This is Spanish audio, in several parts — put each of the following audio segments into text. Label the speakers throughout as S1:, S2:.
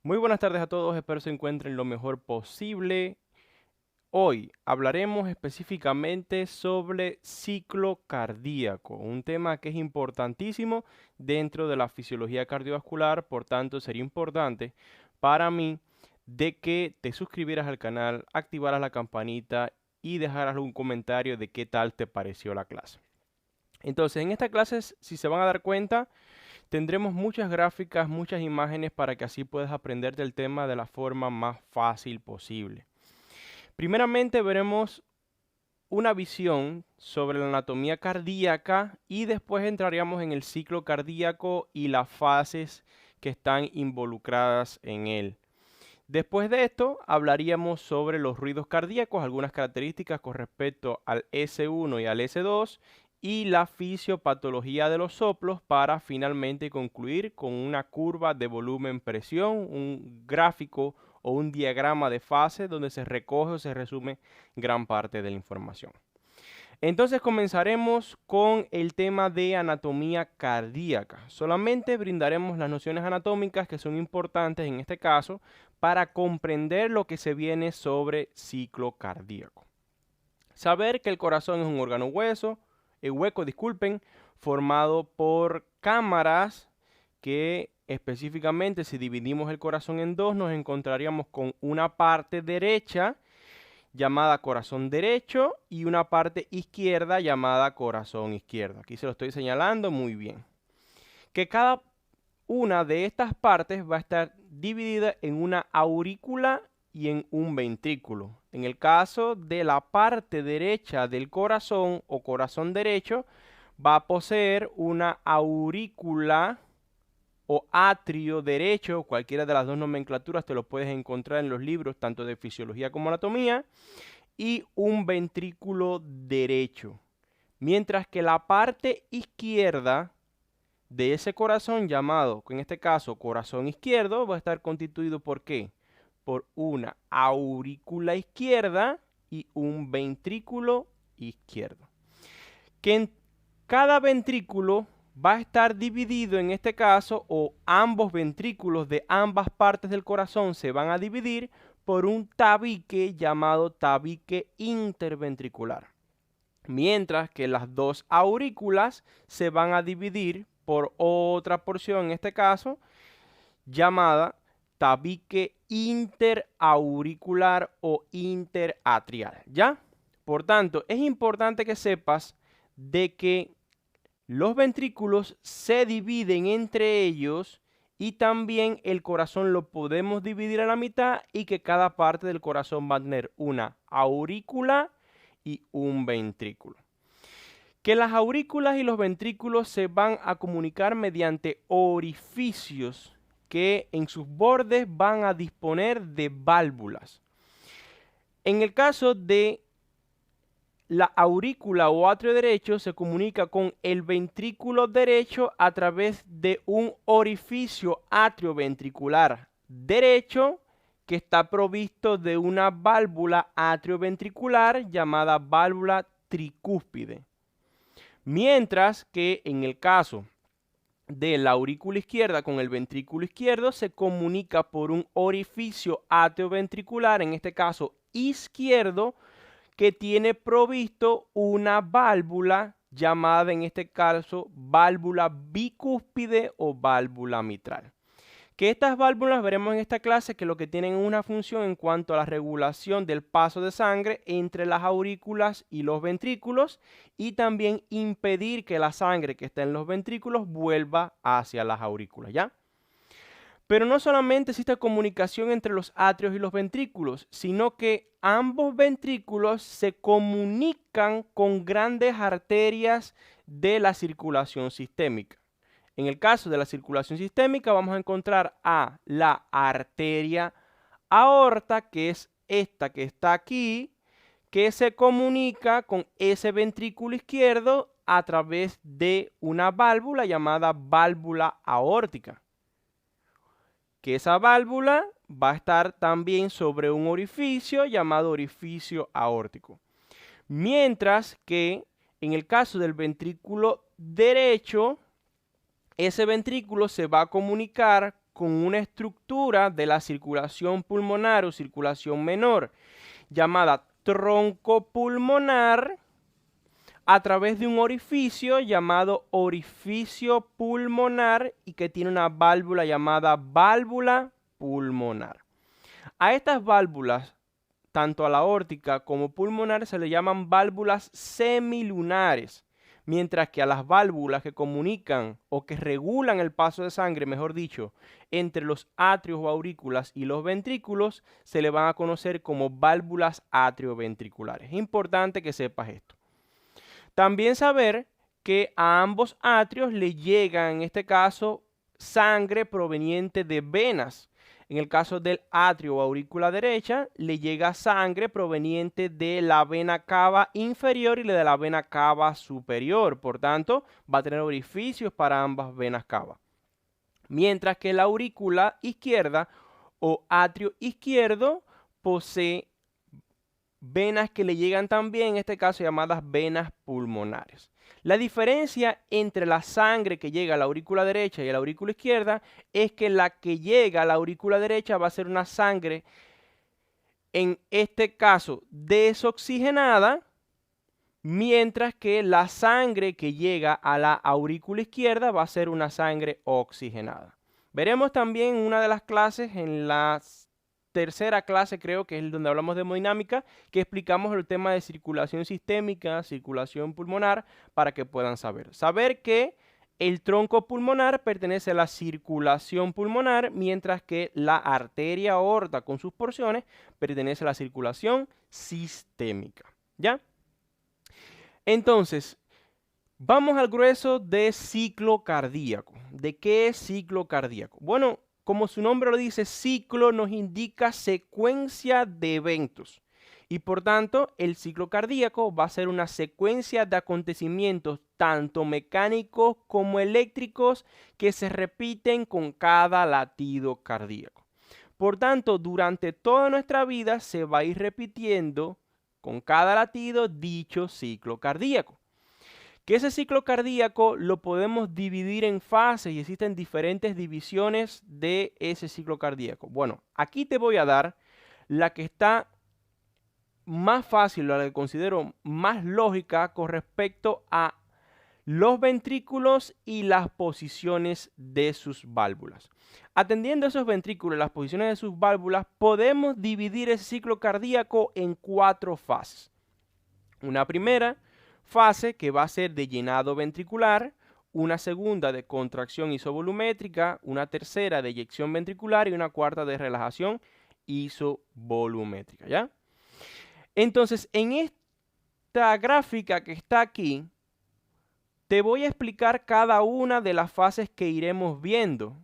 S1: Muy buenas tardes a todos, espero se encuentren lo mejor posible. Hoy hablaremos específicamente sobre ciclo cardíaco, un tema que es importantísimo dentro de la fisiología cardiovascular, por tanto sería importante para mí de que te suscribieras al canal, activaras la campanita y dejaras un comentario de qué tal te pareció la clase. Entonces, en esta clase, si se van a dar cuenta, tendremos muchas gráficas, muchas imágenes para que así puedas aprender del tema de la forma más fácil posible. Primeramente veremos una visión sobre la anatomía cardíaca y después entraríamos en el ciclo cardíaco y las fases que están involucradas en él. Después de esto hablaríamos sobre los ruidos cardíacos, algunas características con respecto al S1 y al S2 y la fisiopatología de los soplos para finalmente concluir con una curva de volumen-presión, un gráfico o un diagrama de fase donde se recoge o se resume gran parte de la información. Entonces comenzaremos con el tema de anatomía cardíaca. Solamente brindaremos las nociones anatómicas que son importantes en este caso para comprender lo que se viene sobre ciclo cardíaco. Saber que el corazón es un órgano hueco, disculpen, formado por cámaras que específicamente si dividimos el corazón en dos nos encontraríamos con una parte derecha llamada corazón derecho y una parte izquierda llamada corazón izquierdo. Aquí se lo estoy señalando muy bien. Que cada una de estas partes va a estar dividida en una aurícula y en un ventrículo. En el caso de la parte derecha del corazón o corazón derecho, va a poseer una aurícula o atrio derecho, cualquiera de las dos nomenclaturas te lo puedes encontrar en los libros tanto de fisiología como anatomía, y un ventrículo derecho. Mientras que la parte izquierda de ese corazón llamado, en este caso corazón izquierdo, va a estar constituido ¿por qué? Por una aurícula izquierda y un ventrículo izquierdo. Que en cada ventrículo va a estar dividido en este caso, o ambos ventrículos de ambas partes del corazón se van a dividir por un tabique llamado tabique interventricular. Mientras que las dos aurículas se van a dividir por otra porción, en este caso, llamada tabique interauricular o interatrial, ¿ya? Por tanto, es importante que sepas de que los ventrículos se dividen entre ellos y también el corazón lo podemos dividir a la mitad y que cada parte del corazón va a tener una aurícula y un ventrículo. Que las aurículas y los ventrículos se van a comunicar mediante orificios que en sus bordes van a disponer de válvulas. En el caso de la aurícula o atrio derecho se comunica con el ventrículo derecho a través de un orificio atrioventricular derecho que está provisto de una válvula atrioventricular llamada válvula tricúspide. Mientras que en el caso de la aurícula izquierda con el ventrículo izquierdo se comunica por un orificio atrioventricular, en este caso izquierdo, que tiene provisto una válvula llamada en este caso válvula bicúspide o válvula mitral. Que estas válvulas veremos en esta clase que lo que tienen una función en cuanto a la regulación del paso de sangre entre las aurículas y los ventrículos y también impedir que la sangre que está en los ventrículos vuelva hacia las aurículas, ¿ya? Pero no solamente existe comunicación entre los atrios y los ventrículos, sino que ambos ventrículos se comunican con grandes arterias de la circulación sistémica. En el caso de la circulación sistémica vamos a encontrar a la arteria aorta, que es esta que está aquí, que se comunica con ese ventrículo izquierdo a través de una válvula llamada válvula aórtica. Que esa válvula va a estar también sobre un orificio llamado orificio aórtico. Mientras que en el caso del ventrículo derecho, ese ventrículo se va a comunicar con una estructura de la circulación pulmonar o circulación menor llamada tronco pulmonar a través de un orificio llamado orificio pulmonar y que tiene una válvula llamada válvula pulmonar. A estas válvulas, tanto a la aórtica como pulmonar, se le llaman válvulas semilunares, mientras que a las válvulas que comunican o que regulan el paso de sangre, mejor dicho, entre los atrios o aurículas y los ventrículos, se le van a conocer como válvulas atrioventriculares. Es importante que sepas esto. También saber que a ambos atrios le llega, en este caso, sangre proveniente de venas. En el caso del atrio o aurícula derecha, le llega sangre proveniente de la vena cava inferior y de la vena cava superior. Por tanto, va a tener orificios para ambas venas cava. Mientras que la aurícula izquierda o atrio izquierdo posee venas que le llegan también, en este caso llamadas venas pulmonares. La diferencia entre la sangre que llega a la aurícula derecha y a la aurícula izquierda es que la que llega a la aurícula derecha va a ser una sangre, en este caso, desoxigenada, mientras que la sangre que llega a la aurícula izquierda va a ser una sangre oxigenada. Veremos también en una de las clases, en la tercera clase creo que es donde hablamos de hemodinámica, que explicamos el tema de circulación sistémica, circulación pulmonar, para que puedan saber. Saber que el tronco pulmonar pertenece a la circulación pulmonar, mientras que la arteria aorta con sus porciones pertenece a la circulación sistémica. ¿Ya? Entonces, vamos al grueso de ciclo cardíaco. ¿De qué es ciclo cardíaco? Bueno, como su nombre lo dice, ciclo nos indica secuencia de eventos. Y por tanto, el ciclo cardíaco va a ser una secuencia de acontecimientos tanto mecánicos como eléctricos que se repiten con cada latido cardíaco. Por tanto, durante toda nuestra vida se va a ir repitiendo con cada latido dicho ciclo cardíaco. Que ese ciclo cardíaco lo podemos dividir en fases y existen diferentes divisiones de ese ciclo cardíaco. Bueno, aquí te voy a dar la que está más fácil, la que considero más lógica con respecto a los ventrículos y las posiciones de sus válvulas. Atendiendo a esos ventrículos y las posiciones de sus válvulas, podemos dividir ese ciclo cardíaco en 4 fases. Una primera fase que va a ser de llenado ventricular, una segunda de contracción isovolumétrica, una tercera de eyección ventricular y una cuarta de relajación isovolumétrica, ¿ya? Entonces, en esta gráfica que está aquí, te voy a explicar cada una de las fases que iremos viendo.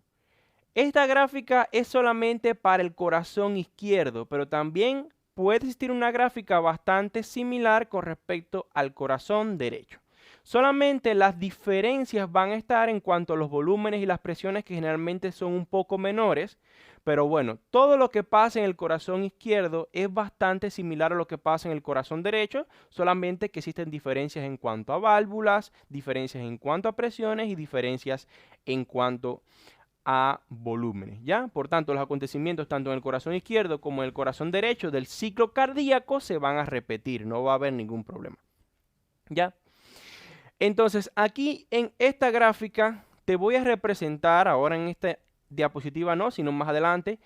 S1: Esta gráfica es solamente para el corazón izquierdo, pero también puede existir una gráfica bastante similar con respecto al corazón derecho. Solamente las diferencias van a estar en cuanto a los volúmenes y las presiones, que generalmente son un poco menores, pero bueno, todo lo que pasa en el corazón izquierdo es bastante similar a lo que pasa en el corazón derecho, solamente que existen diferencias en cuanto a válvulas, diferencias en cuanto a presiones y diferencias en cuanto a volúmenes, ¿ya? Por tanto, los acontecimientos tanto en el corazón izquierdo como en el corazón derecho del ciclo cardíaco se van a repetir, no va a haber ningún problema, ¿ya? Entonces, aquí en esta gráfica te voy a representar, ahora en esta diapositiva no, sino más adelante,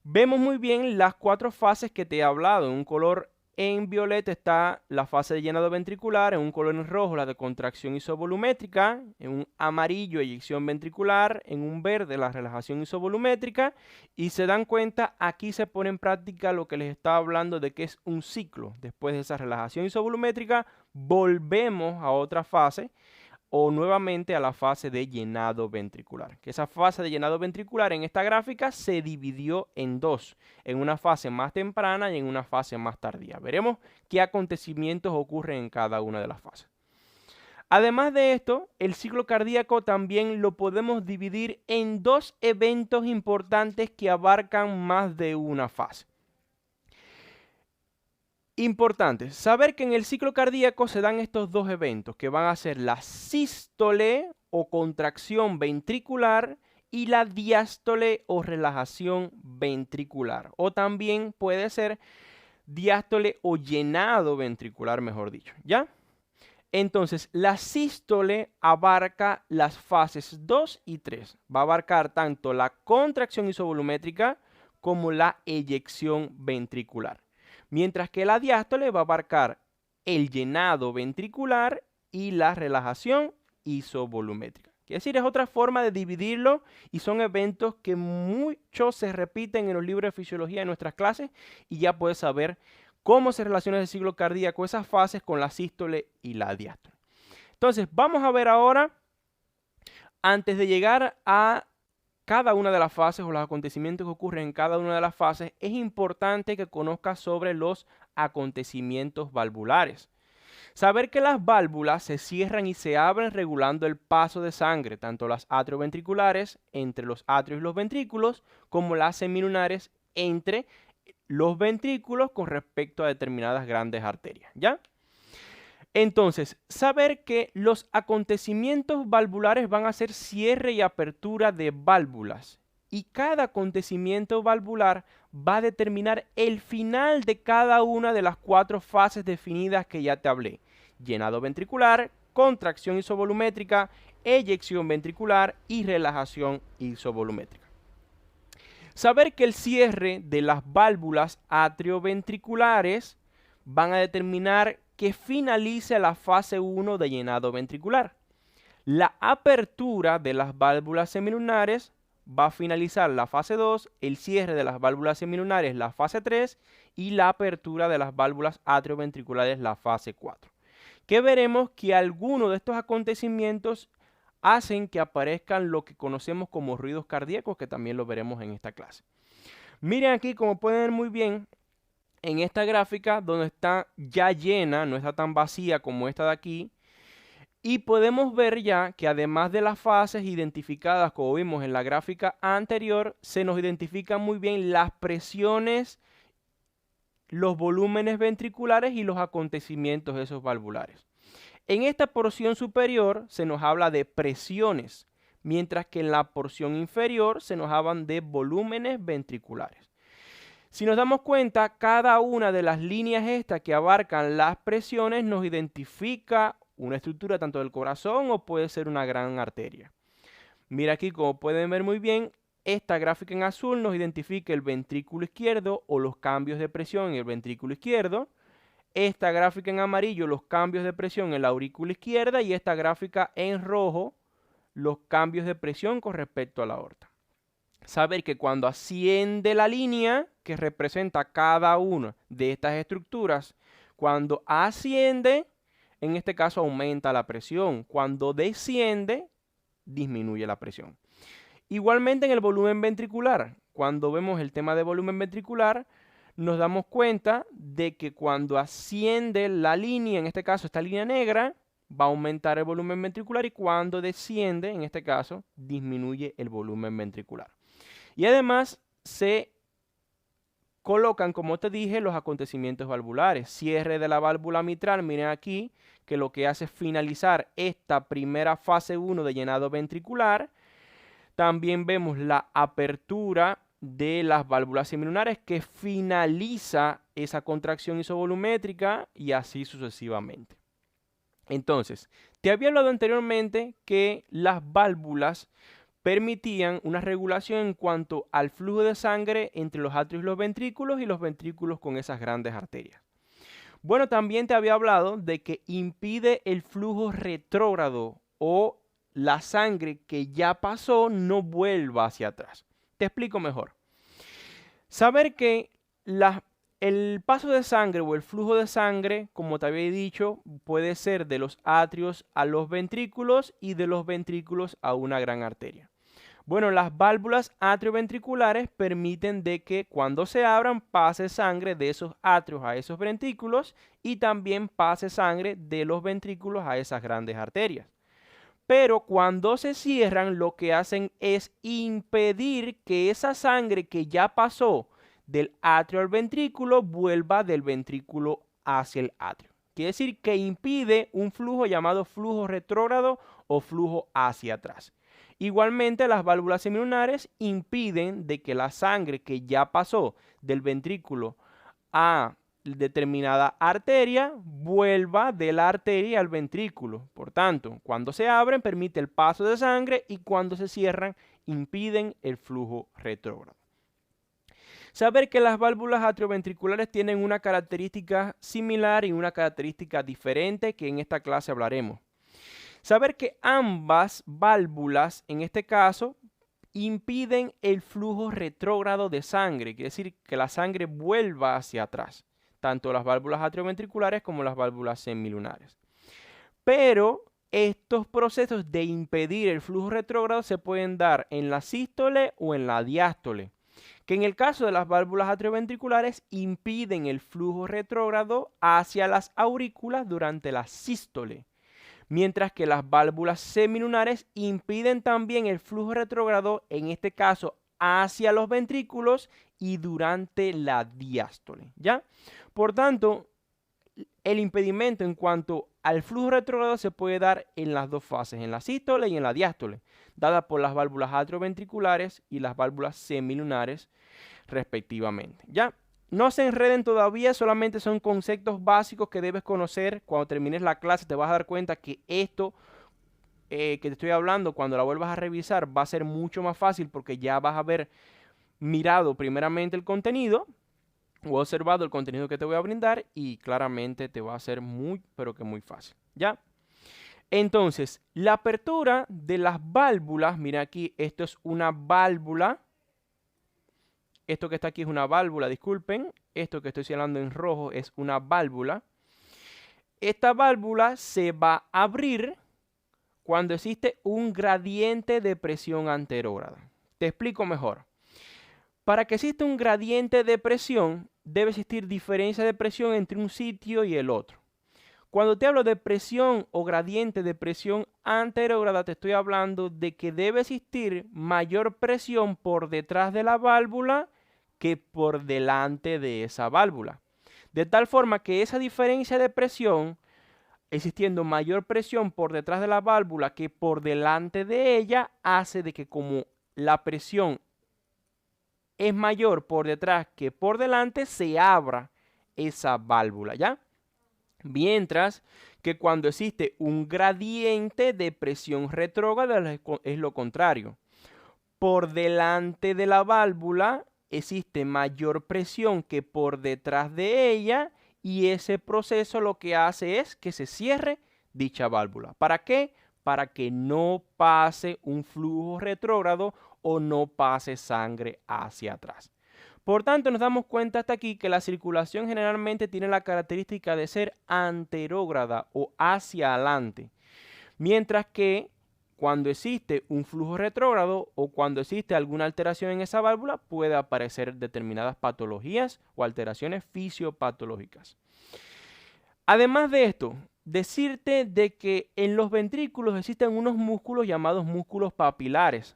S1: vemos muy bien las 4 fases que te he hablado. En un color en violeta está la fase de llenado ventricular, en un color en rojo la de contracción isovolumétrica, en un amarillo eyección ventricular, en un verde la relajación isovolumétrica, y se dan cuenta, aquí se pone en práctica lo que les estaba hablando de que es un ciclo. Después de esa relajación isovolumétrica volvemos a otra fase o nuevamente a la fase de llenado ventricular. Que esa fase de llenado ventricular en esta gráfica se dividió en 2, en una fase más temprana y en una fase más tardía. Veremos qué acontecimientos ocurren en cada una de las fases. Además de esto, el ciclo cardíaco también lo podemos dividir en 2 eventos importantes que abarcan más de una fase. Importante, saber que en el ciclo cardíaco se dan estos 2 eventos que van a ser la sístole o contracción ventricular y la diástole o relajación ventricular. O también puede ser diástole o llenado ventricular, mejor dicho, ¿ya? Entonces, la sístole abarca las fases 2 y 3. Va a abarcar tanto la contracción isovolumétrica como la eyección ventricular. Mientras que la diástole va a abarcar el llenado ventricular y la relajación isovolumétrica. Quiere decir, es otra forma de dividirlo y son eventos que muchos se repiten en los libros de fisiología de nuestras clases y ya puedes saber cómo se relaciona el ciclo cardíaco, esas fases con la sístole y la diástole. Entonces, vamos a ver ahora, antes de llegar a cada una de las fases o los acontecimientos que ocurren en cada una de las fases, es importante que conozcas sobre los acontecimientos valvulares. Saber que las válvulas se cierran y se abren regulando el paso de sangre, tanto las atrioventriculares entre los atrios y los ventrículos, como las semilunares entre los ventrículos con respecto a determinadas grandes arterias, ¿ya? Entonces, saber que los acontecimientos valvulares van a ser cierre y apertura de válvulas y cada acontecimiento valvular va a determinar el final de cada una de las 4 fases definidas que ya te hablé: llenado ventricular, contracción isovolumétrica, eyección ventricular y relajación isovolumétrica. Saber que el cierre de las válvulas atrioventriculares van a determinar que finalice la fase 1 de llenado ventricular. La apertura de las válvulas semilunares va a finalizar la fase 2, el cierre de las válvulas semilunares la fase 3 y la apertura de las válvulas atrioventriculares la fase 4. Que veremos que algunos de estos acontecimientos hacen que aparezcan lo que conocemos como ruidos cardíacos, que también lo veremos en esta clase. Miren aquí, como pueden ver muy bien, en esta gráfica donde está ya llena, no está tan vacía como esta de aquí, y podemos ver ya que además de las fases identificadas como vimos en la gráfica anterior, se nos identifican muy bien las presiones, los volúmenes ventriculares y los acontecimientos esos valvulares. En esta porción superior se nos habla de presiones, mientras que en la porción inferior se nos hablan de volúmenes ventriculares. Si nos damos cuenta, cada una de las líneas estas que abarcan las presiones nos identifica una estructura tanto del corazón o puede ser una gran arteria. Mira aquí, como pueden ver muy bien, esta gráfica en azul nos identifica el ventrículo izquierdo o los cambios de presión en el ventrículo izquierdo. Esta gráfica en amarillo, los cambios de presión en la aurícula izquierda, y esta gráfica en rojo, los cambios de presión con respecto a la aorta. Saber que cuando asciende la línea que representa cada una de estas estructuras, cuando asciende, en este caso aumenta la presión. Cuando desciende, disminuye la presión. Igualmente en el volumen ventricular, cuando vemos el tema de volumen ventricular, nos damos cuenta de que cuando asciende la línea, en este caso esta línea negra, va a aumentar el volumen ventricular, y cuando desciende, en este caso, disminuye el volumen ventricular. Y además se colocan, como te dije, los acontecimientos valvulares. Cierre de la válvula mitral, miren aquí, que lo que hace es finalizar esta primera fase 1 de llenado ventricular. También vemos la apertura de las válvulas semilunares que finaliza esa contracción isovolumétrica y así sucesivamente. Entonces, te había hablado anteriormente que las válvulas permitían una regulación en cuanto al flujo de sangre entre los atrios y los ventrículos con esas grandes arterias. Bueno, también te había hablado de que impide el flujo retrógrado o la sangre que ya pasó no vuelva hacia atrás. Te explico mejor. Saber que el paso de sangre o el flujo de sangre, como te había dicho, puede ser de los atrios a los ventrículos y de los ventrículos a una gran arteria. Bueno, las válvulas atrioventriculares permiten de que cuando se abran pase sangre de esos atrios a esos ventrículos y también pase sangre de los ventrículos a esas grandes arterias. Pero cuando se cierran, lo que hacen es impedir que esa sangre que ya pasó del atrio al ventrículo vuelva del ventrículo hacia el atrio. Quiere decir que impide un flujo llamado flujo retrógrado o flujo hacia atrás. Igualmente, las válvulas semilunares impiden de que la sangre que ya pasó del ventrículo a determinada arteria vuelva de la arteria al ventrículo. Por tanto, cuando se abren permite el paso de sangre y cuando se cierran impiden el flujo retrógrado. Saber que las válvulas atrioventriculares tienen una característica similar y una característica diferente que en esta clase hablaremos. Saber que ambas válvulas, en este caso, impiden el flujo retrógrado de sangre, quiere decir que la sangre vuelva hacia atrás, tanto las válvulas atrioventriculares como las válvulas semilunares. Pero estos procesos de impedir el flujo retrógrado se pueden dar en la sístole o en la diástole, que en el caso de las válvulas atrioventriculares impiden el flujo retrógrado hacia las aurículas durante la sístole, mientras que las válvulas semilunares impiden también el flujo retrógrado, en este caso hacia los ventrículos y durante la diástole, ¿ya? Por tanto, el impedimento en cuanto al flujo retrógrado se puede dar en las dos fases, en la sístole y en la diástole, dada por las válvulas atrioventriculares y las válvulas semilunares respectivamente, ¿ya? No se enreden todavía, solamente son conceptos básicos que debes conocer. Cuando termines la clase te vas a dar cuenta que esto que te estoy hablando, cuando la vuelvas a revisar, va a ser mucho más fácil porque ya vas a haber mirado primeramente el contenido o observado el contenido que te voy a brindar y claramente te va a ser muy, pero que muy fácil, ¿ya? Entonces, la apertura de las válvulas, mira aquí, esto es una válvula. Esto que está aquí es una válvula, disculpen. Esto que estoy señalando en rojo es una válvula. Esta válvula se va a abrir cuando existe un gradiente de presión anterógrada. Te explico mejor. Para que exista un gradiente de presión, debe existir diferencia de presión entre un sitio y el otro. Cuando te hablo de presión o gradiente de presión anterógrada, te estoy hablando de que debe existir mayor presión por detrás de la válvula que por delante de esa válvula. De tal forma que esa diferencia de presión, existiendo mayor presión por detrás de la válvula que por delante de ella, hace de que como la presión es mayor por detrás que por delante, se abra esa válvula, ¿ya? Mientras que cuando existe un gradiente de presión retrógrada es lo contrario. Por delante de la válvula existe mayor presión que por detrás de ella y ese proceso lo que hace es que se cierre dicha válvula. ¿Para qué? Para que no pase un flujo retrógrado o no pase sangre hacia atrás. Por tanto, nos damos cuenta hasta aquí que la circulación generalmente tiene la característica de ser anterógrada o hacia adelante, mientras que cuando existe un flujo retrógrado o cuando existe alguna alteración en esa válvula, puede aparecer determinadas patologías o alteraciones fisiopatológicas. Además de esto, decirte de que en los ventrículos existen unos músculos llamados músculos papilares,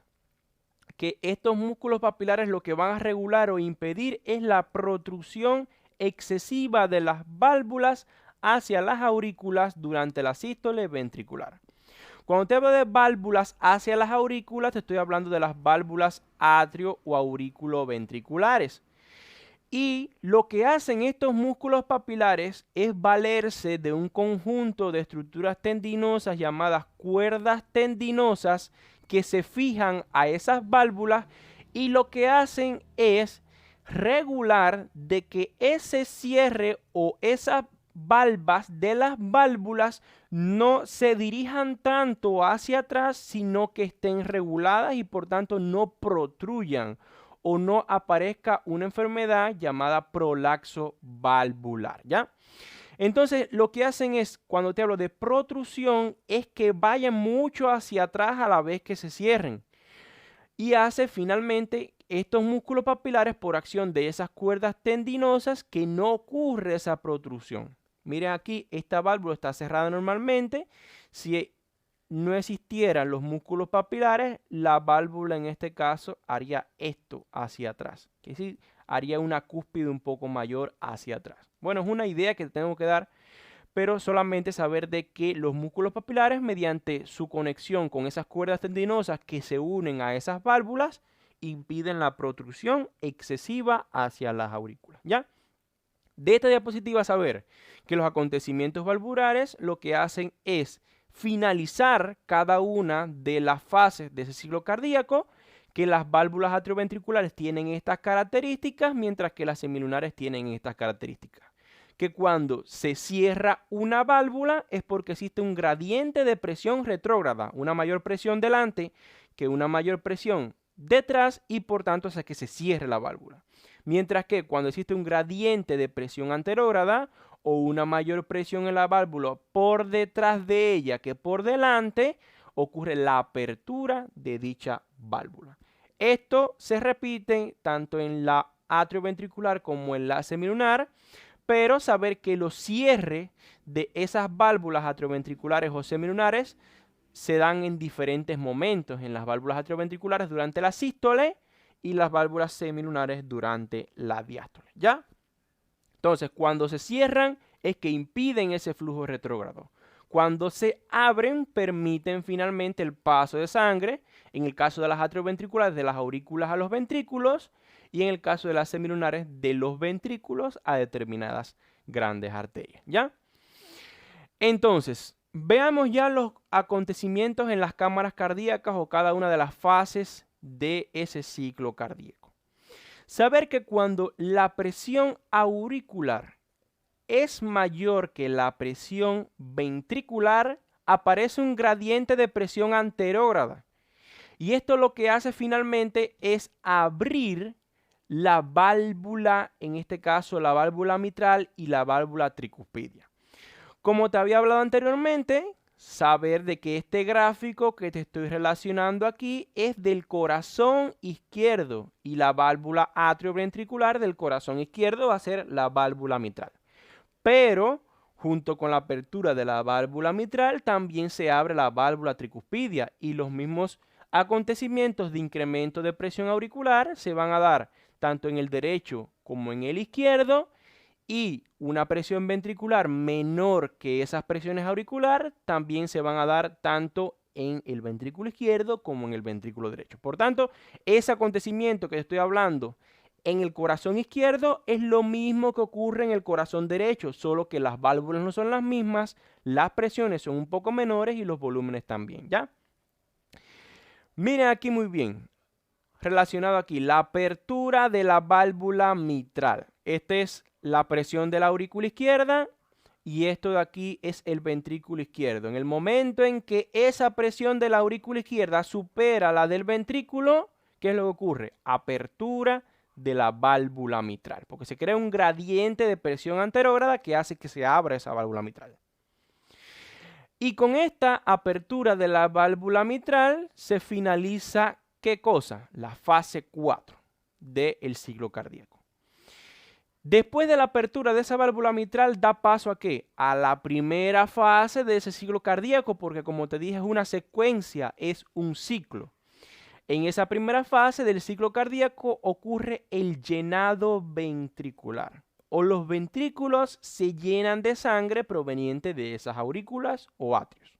S1: que estos músculos papilares lo que van a regular o impedir es la protrusión excesiva de las válvulas hacia las aurículas durante la sístole ventricular. Cuando te hablo de válvulas hacia las aurículas, te estoy hablando de las válvulas atrio o aurículo-ventriculares. Y lo que hacen estos músculos papilares es valerse de un conjunto de estructuras tendinosas llamadas cuerdas tendinosas que se fijan a esas válvulas y lo que hacen es regular de que ese cierre o esas valvas de las válvulas no se dirijan tanto hacia atrás, sino que estén reguladas y por tanto no protruyan o no aparezca una enfermedad llamada prolaxo valvular, ¿ya? Entonces, lo que hacen es, cuando te hablo de protrusión, es que vayan mucho hacia atrás a la vez que se cierren. Y hace finalmente estos músculos papilares por acción de esas cuerdas tendinosas que no ocurre esa protrusión. Miren aquí, esta válvula está cerrada normalmente. Si no existieran los músculos papilares, la válvula en este caso haría esto hacia atrás. Es decir, haría una cúspide un poco mayor hacia atrás. Bueno, es una idea que tengo que dar, pero solamente saber de que los músculos papilares, mediante su conexión con esas cuerdas tendinosas que se unen a esas válvulas, impiden la protrusión excesiva hacia las aurículas, ¿ya? De esta diapositiva saber que los acontecimientos valvulares lo que hacen es finalizar cada una de las fases de ese ciclo cardíaco, que las válvulas atrioventriculares tienen estas características, mientras que las semilunares tienen estas características. Que cuando se cierra una válvula es porque existe un gradiente de presión retrógrada, una mayor presión delante que una mayor presión detrás, y por tanto hace que se cierre la válvula. Mientras que cuando existe un gradiente de presión anterógrada o una mayor presión en la válvula por detrás de ella que por delante, ocurre la apertura de dicha válvula. Esto se repite tanto en la atrioventricular como en la semilunar, pero saber que los cierres de esas válvulas atrioventriculares o semilunares se dan en diferentes momentos. En las válvulas atrioventriculares durante la sístole y las válvulas semilunares durante la diástole, ¿ya? Entonces, cuando se cierran es que impiden ese flujo retrógrado. Cuando se abren, permiten finalmente el paso de sangre, en el caso de las atrioventriculares, de las aurículas a los ventrículos, y en el caso de las semilunares, de los ventrículos a determinadas grandes arterias, ¿ya? Entonces, veamos ya los acontecimientos en las cámaras cardíacas o cada una de las fases de ese ciclo cardíaco. Saber que cuando la presión auricular es mayor que la presión ventricular, aparece un gradiente de presión anterógrada. Y esto lo que hace finalmente es abrir la válvula, en este caso la válvula mitral y la válvula tricuspidia. Como te había hablado anteriormente, saber de que este gráfico que te estoy relacionando aquí es del corazón izquierdo y la válvula atrioventricular del corazón izquierdo va a ser la válvula mitral. Pero junto con la apertura de la válvula mitral también se abre la válvula tricuspidia, y los mismos acontecimientos de incremento de presión auricular se van a dar tanto en el derecho como en el izquierdo, y una presión ventricular menor que esas presiones auriculares también se van a dar tanto en el ventrículo izquierdo como en el ventrículo derecho. Por tanto, ese acontecimiento que estoy hablando en el corazón izquierdo es lo mismo que ocurre en el corazón derecho, solo que las válvulas no son las mismas, las presiones son un poco menores y los volúmenes también, ¿ya? Miren aquí muy bien, relacionado aquí, la apertura de la válvula mitral. Esta es la presión de la aurícula izquierda y esto de aquí es el ventrículo izquierdo. En el momento en que esa presión de la aurícula izquierda supera la del ventrículo, ¿qué es lo que ocurre? Apertura de la válvula mitral, porque se crea un gradiente de presión anterógrada que hace que se abra esa válvula mitral. Y con esta apertura de la válvula mitral se finaliza, ¿qué cosa? La fase 4 del ciclo cardíaco. Después de la apertura de esa válvula mitral, da paso ¿a qué? A la primera fase de ese ciclo cardíaco, porque como te dije es una secuencia, es un ciclo. En esa primera fase del ciclo cardíaco ocurre el llenado ventricular, o los ventrículos se llenan de sangre proveniente de esas aurículas o atrios.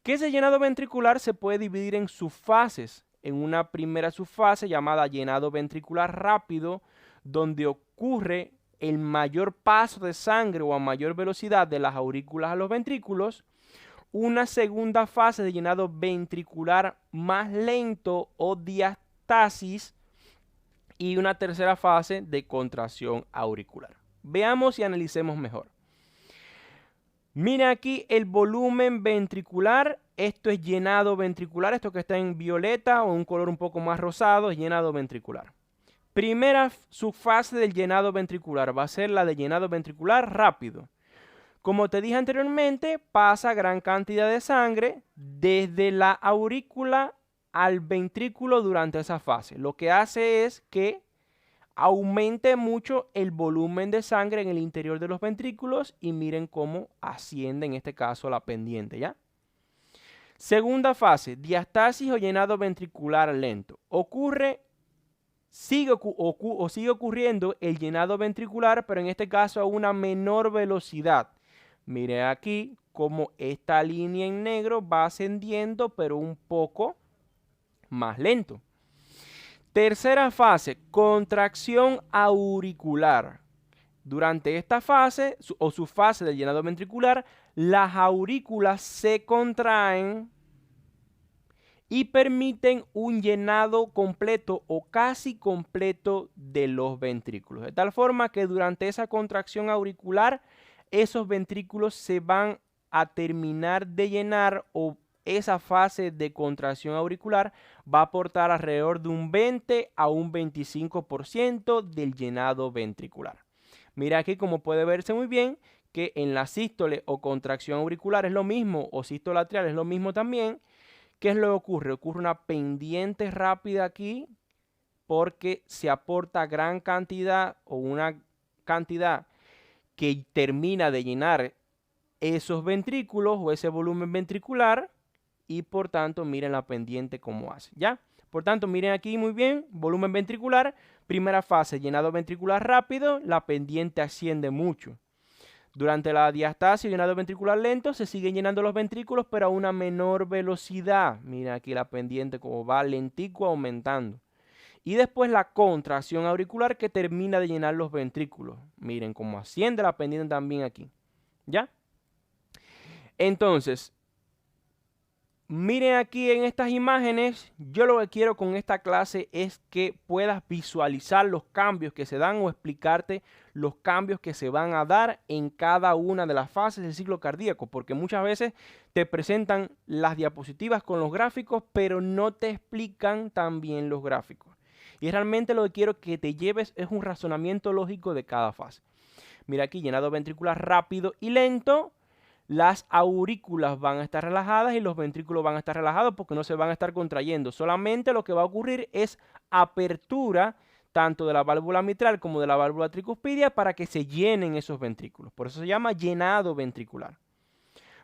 S1: Que ese llenado ventricular se puede dividir en subfases. En una primera subfase llamada llenado ventricular rápido, donde ocurre el mayor paso de sangre o a mayor velocidad de las aurículas a los ventrículos. Una segunda fase de llenado ventricular más lento o diastasis, y una tercera fase de contracción auricular. Veamos y analicemos mejor. Mira aquí el volumen ventricular. Esto es llenado ventricular. Esto que está en violeta o un color un poco más rosado es llenado ventricular. Primera subfase del llenado ventricular va a ser la de llenado ventricular rápido. Como te dije anteriormente, pasa gran cantidad de sangre desde la aurícula al ventrículo durante esa fase. Lo que hace es que aumente mucho el volumen de sangre en el interior de los ventrículos, y miren cómo asciende en este caso la pendiente, ¿ya? Segunda fase, diastasis o llenado ventricular lento. Sigue ocurriendo el llenado ventricular, pero en este caso a una menor velocidad. Mire aquí cómo esta línea en negro va ascendiendo, pero un poco más lento. Tercera fase, contracción auricular. Durante esta fase, o su fase de llenado ventricular, las aurículas se contraen y permiten un llenado completo o casi completo de los ventrículos. De tal forma que durante esa contracción auricular, esos ventrículos se van a terminar de llenar, o esa fase de contracción auricular va a aportar alrededor de un 20 a un 25% del llenado ventricular. Mira aquí como puede verse muy bien que en la sístole o contracción auricular es lo mismo, o sístole atrial es lo mismo también. ¿Qué es lo que ocurre? Ocurre una pendiente rápida aquí porque se aporta gran cantidad o una cantidad que termina de llenar esos ventrículos o ese volumen ventricular, y por tanto miren la pendiente cómo hace, ¿ya? Por tanto, miren aquí muy bien, volumen ventricular, primera fase, llenado ventricular rápido, la pendiente asciende mucho. Durante la diastasis, llenado ventricular lento, se siguen llenando los ventrículos, pero a una menor velocidad. Mira aquí la pendiente como va lentico aumentando. Y después la contracción auricular que termina de llenar los ventrículos. Miren cómo asciende la pendiente también aquí. ¿Ya? Entonces, miren aquí en estas imágenes, yo lo que quiero con esta clase es que puedas visualizar los cambios que se dan o explicarte los cambios que se van a dar en cada una de las fases del ciclo cardíaco, porque muchas veces te presentan las diapositivas con los gráficos, pero no te explican tan bien los gráficos. Y realmente lo que quiero que te lleves es un razonamiento lógico de cada fase. Mira aquí, llenado ventricular rápido y lento. Las aurículas van a estar relajadas y los ventrículos van a estar relajados porque no se van a estar contrayendo. Solamente lo que va a ocurrir es apertura tanto de la válvula mitral como de la válvula tricuspidia para que se llenen esos ventrículos. Por eso se llama llenado ventricular.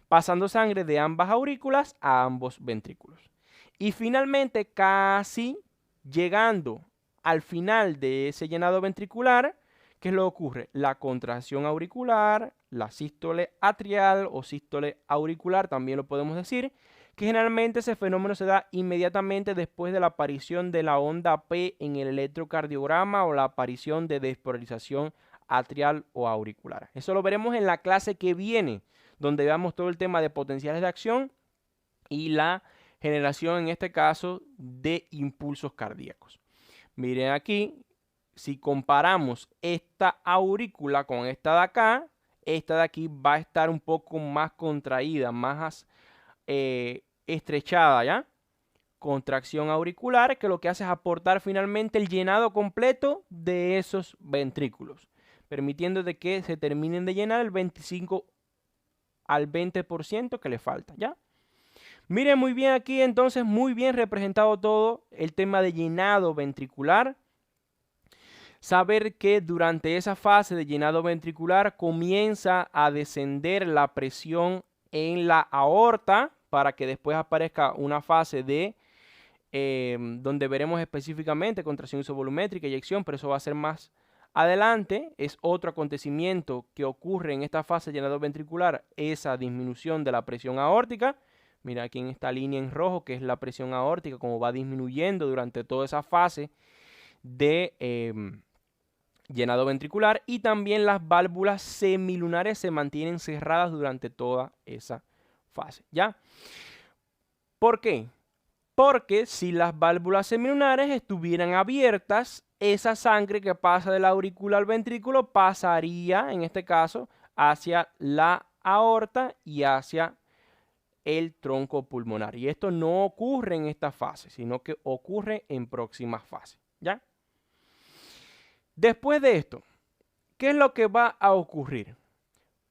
S1: Pasando sangre de ambas aurículas a ambos ventrículos. Y finalmente, casi llegando al final de ese llenado ventricular, ¿qué es lo que ocurre? La contracción auricular, la sístole atrial o sístole auricular, también lo podemos decir, que generalmente ese fenómeno se da inmediatamente después de la aparición de la onda P en el electrocardiograma o la aparición de despolarización atrial o auricular. Eso lo veremos en la clase que viene, donde veamos todo el tema de potenciales de acción y la generación, en este caso, de impulsos cardíacos. Miren aquí, si comparamos esta aurícula con esta de acá, esta de aquí va a estar un poco más contraída, más estrechada, ¿ya? Contracción auricular, que lo que hace es aportar finalmente el llenado completo de esos ventrículos, permitiendo de que se terminen de llenar el 25 al 20% que le falta, ¿ya? Miren muy bien aquí, entonces, muy bien representado todo el tema de llenado ventricular. Saber que durante esa fase de llenado ventricular comienza a descender la presión en la aorta para que después aparezca una fase de donde veremos específicamente contracción isovolumétrica, eyección, pero eso va a ser más adelante. Es otro acontecimiento que ocurre en esta fase de llenado ventricular, esa disminución de la presión aórtica. Mira aquí en esta línea en rojo que es la presión aórtica, como va disminuyendo durante toda esa fase de llenado ventricular, y también las válvulas semilunares se mantienen cerradas durante toda esa fase, ¿ya? ¿Por qué? Porque si las válvulas semilunares estuvieran abiertas, esa sangre que pasa de la aurícula al ventrículo pasaría, en este caso, hacia la aorta y hacia el tronco pulmonar. Y esto no ocurre en esta fase, sino que ocurre en próximas fases, ¿ya? Después de esto, ¿qué es lo que va a ocurrir?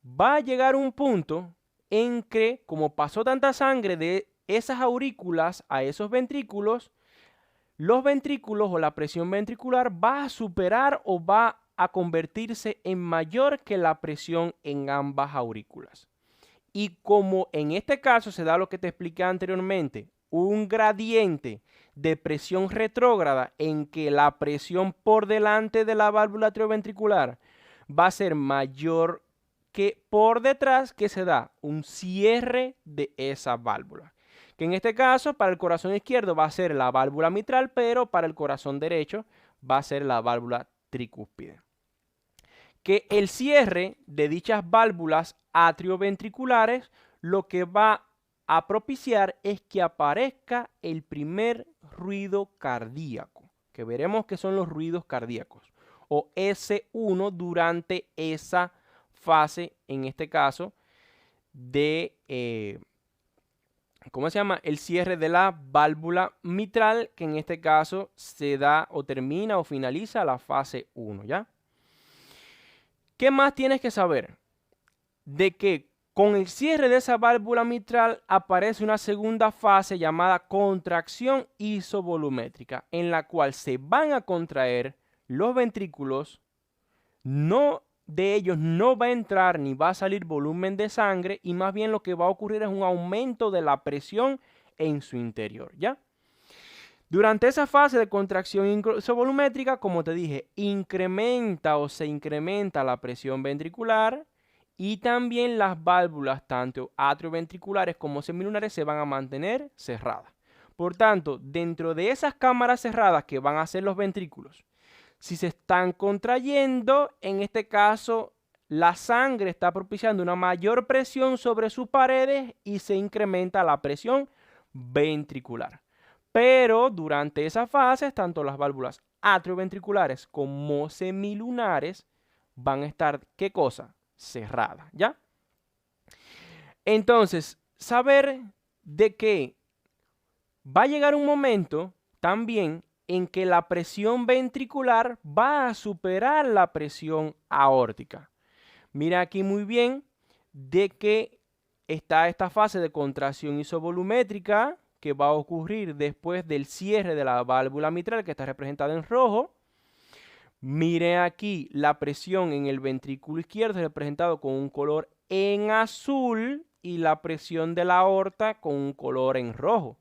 S1: Va a llegar un punto en que, como pasó tanta sangre de esas aurículas a esos ventrículos, los ventrículos o la presión ventricular va a superar o va a convertirse en mayor que la presión en ambas aurículas. Y como en este caso se da lo que te expliqué anteriormente, un gradiente de presión retrógrada en que la presión por delante de la válvula atrioventricular va a ser mayor que por detrás que se da un cierre de esa válvula. Que en este caso para el corazón izquierdo va a ser la válvula mitral, pero para el corazón derecho va a ser la válvula tricúspide. Que el cierre de dichas válvulas atrioventriculares lo que va a propiciar es que aparezca el primer ruido cardíaco, que veremos que son los ruidos cardíacos, o S1 durante esa fase, en este caso, de, ¿cómo se llama? El cierre de la válvula mitral, que en este caso se da o termina o finaliza la fase 1, ¿ya? ¿Qué más tienes que saber? De que con el cierre de esa válvula mitral aparece una segunda fase llamada contracción isovolumétrica, en la cual se van a contraer los ventrículos, de ellos no va a entrar ni va a salir volumen de sangre, y más bien lo que va a ocurrir es un aumento de la presión en su interior, ¿ya? Durante esa fase de contracción isovolumétrica, como te dije, incrementa o se incrementa la presión ventricular, y también las válvulas, tanto atrioventriculares como semilunares, se van a mantener cerradas. Por tanto, dentro de esas cámaras cerradas que van a ser los ventrículos, si se están contrayendo, en este caso, la sangre está propiciando una mayor presión sobre sus paredes y se incrementa la presión ventricular. Pero durante esa fase, tanto las válvulas atrioventriculares como semilunares van a estar, ¿qué cosa? Cerradas, ¿ya? Entonces, saber de que va a llegar un momento también en que la presión ventricular va a superar la presión aórtica. Mira aquí muy bien de que está esta fase de contracción isovolumétrica que va a ocurrir después del cierre de la válvula mitral, que está representada en rojo. Mire aquí la presión en el ventrículo izquierdo representado con un color en azul y la presión de la aorta con un color en rojo.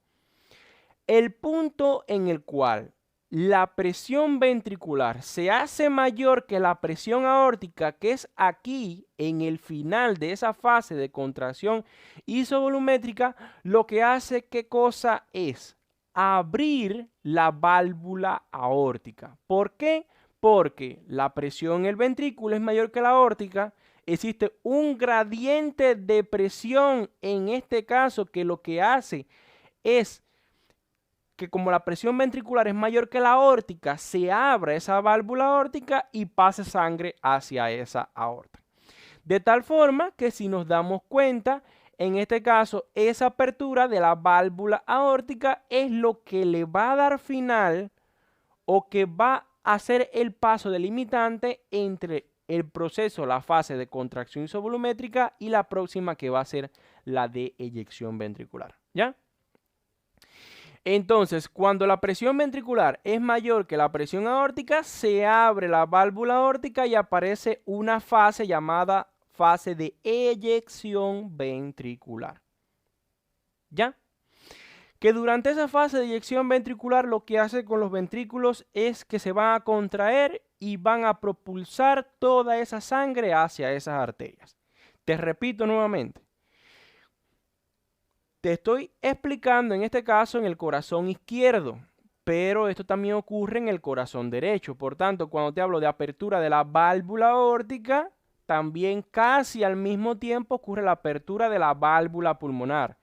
S1: El punto en el cual la presión ventricular se hace mayor que la presión aórtica, que es aquí en el final de esa fase de contracción isovolumétrica, lo que hace, ¿qué cosa es? Abrir la válvula aórtica. ¿Por qué? Porque la presión en el ventrículo es mayor que la aórtica. Existe un gradiente de presión en este caso que lo que hace es que, como la presión ventricular es mayor que la aórtica, se abra esa válvula aórtica y pase sangre hacia esa aorta. De tal forma que, si nos damos cuenta, en este caso, esa apertura de la válvula aórtica es lo que le va a dar final o que va a hacer el paso delimitante entre el proceso, la fase de contracción isovolumétrica, y la próxima, que va a ser la de eyección ventricular, ¿ya? Entonces, cuando la presión ventricular es mayor que la presión aórtica, se abre la válvula aórtica y aparece una fase llamada fase de eyección ventricular, ¿ya? Que durante esa fase de eyección ventricular lo que hace con los ventrículos es que se van a contraer y van a propulsar toda esa sangre hacia esas arterias. Te repito nuevamente. Te estoy explicando en este caso en el corazón izquierdo, pero esto también ocurre en el corazón derecho. Por tanto, cuando te hablo de apertura de la válvula aórtica, también casi al mismo tiempo ocurre la apertura de la válvula pulmonar.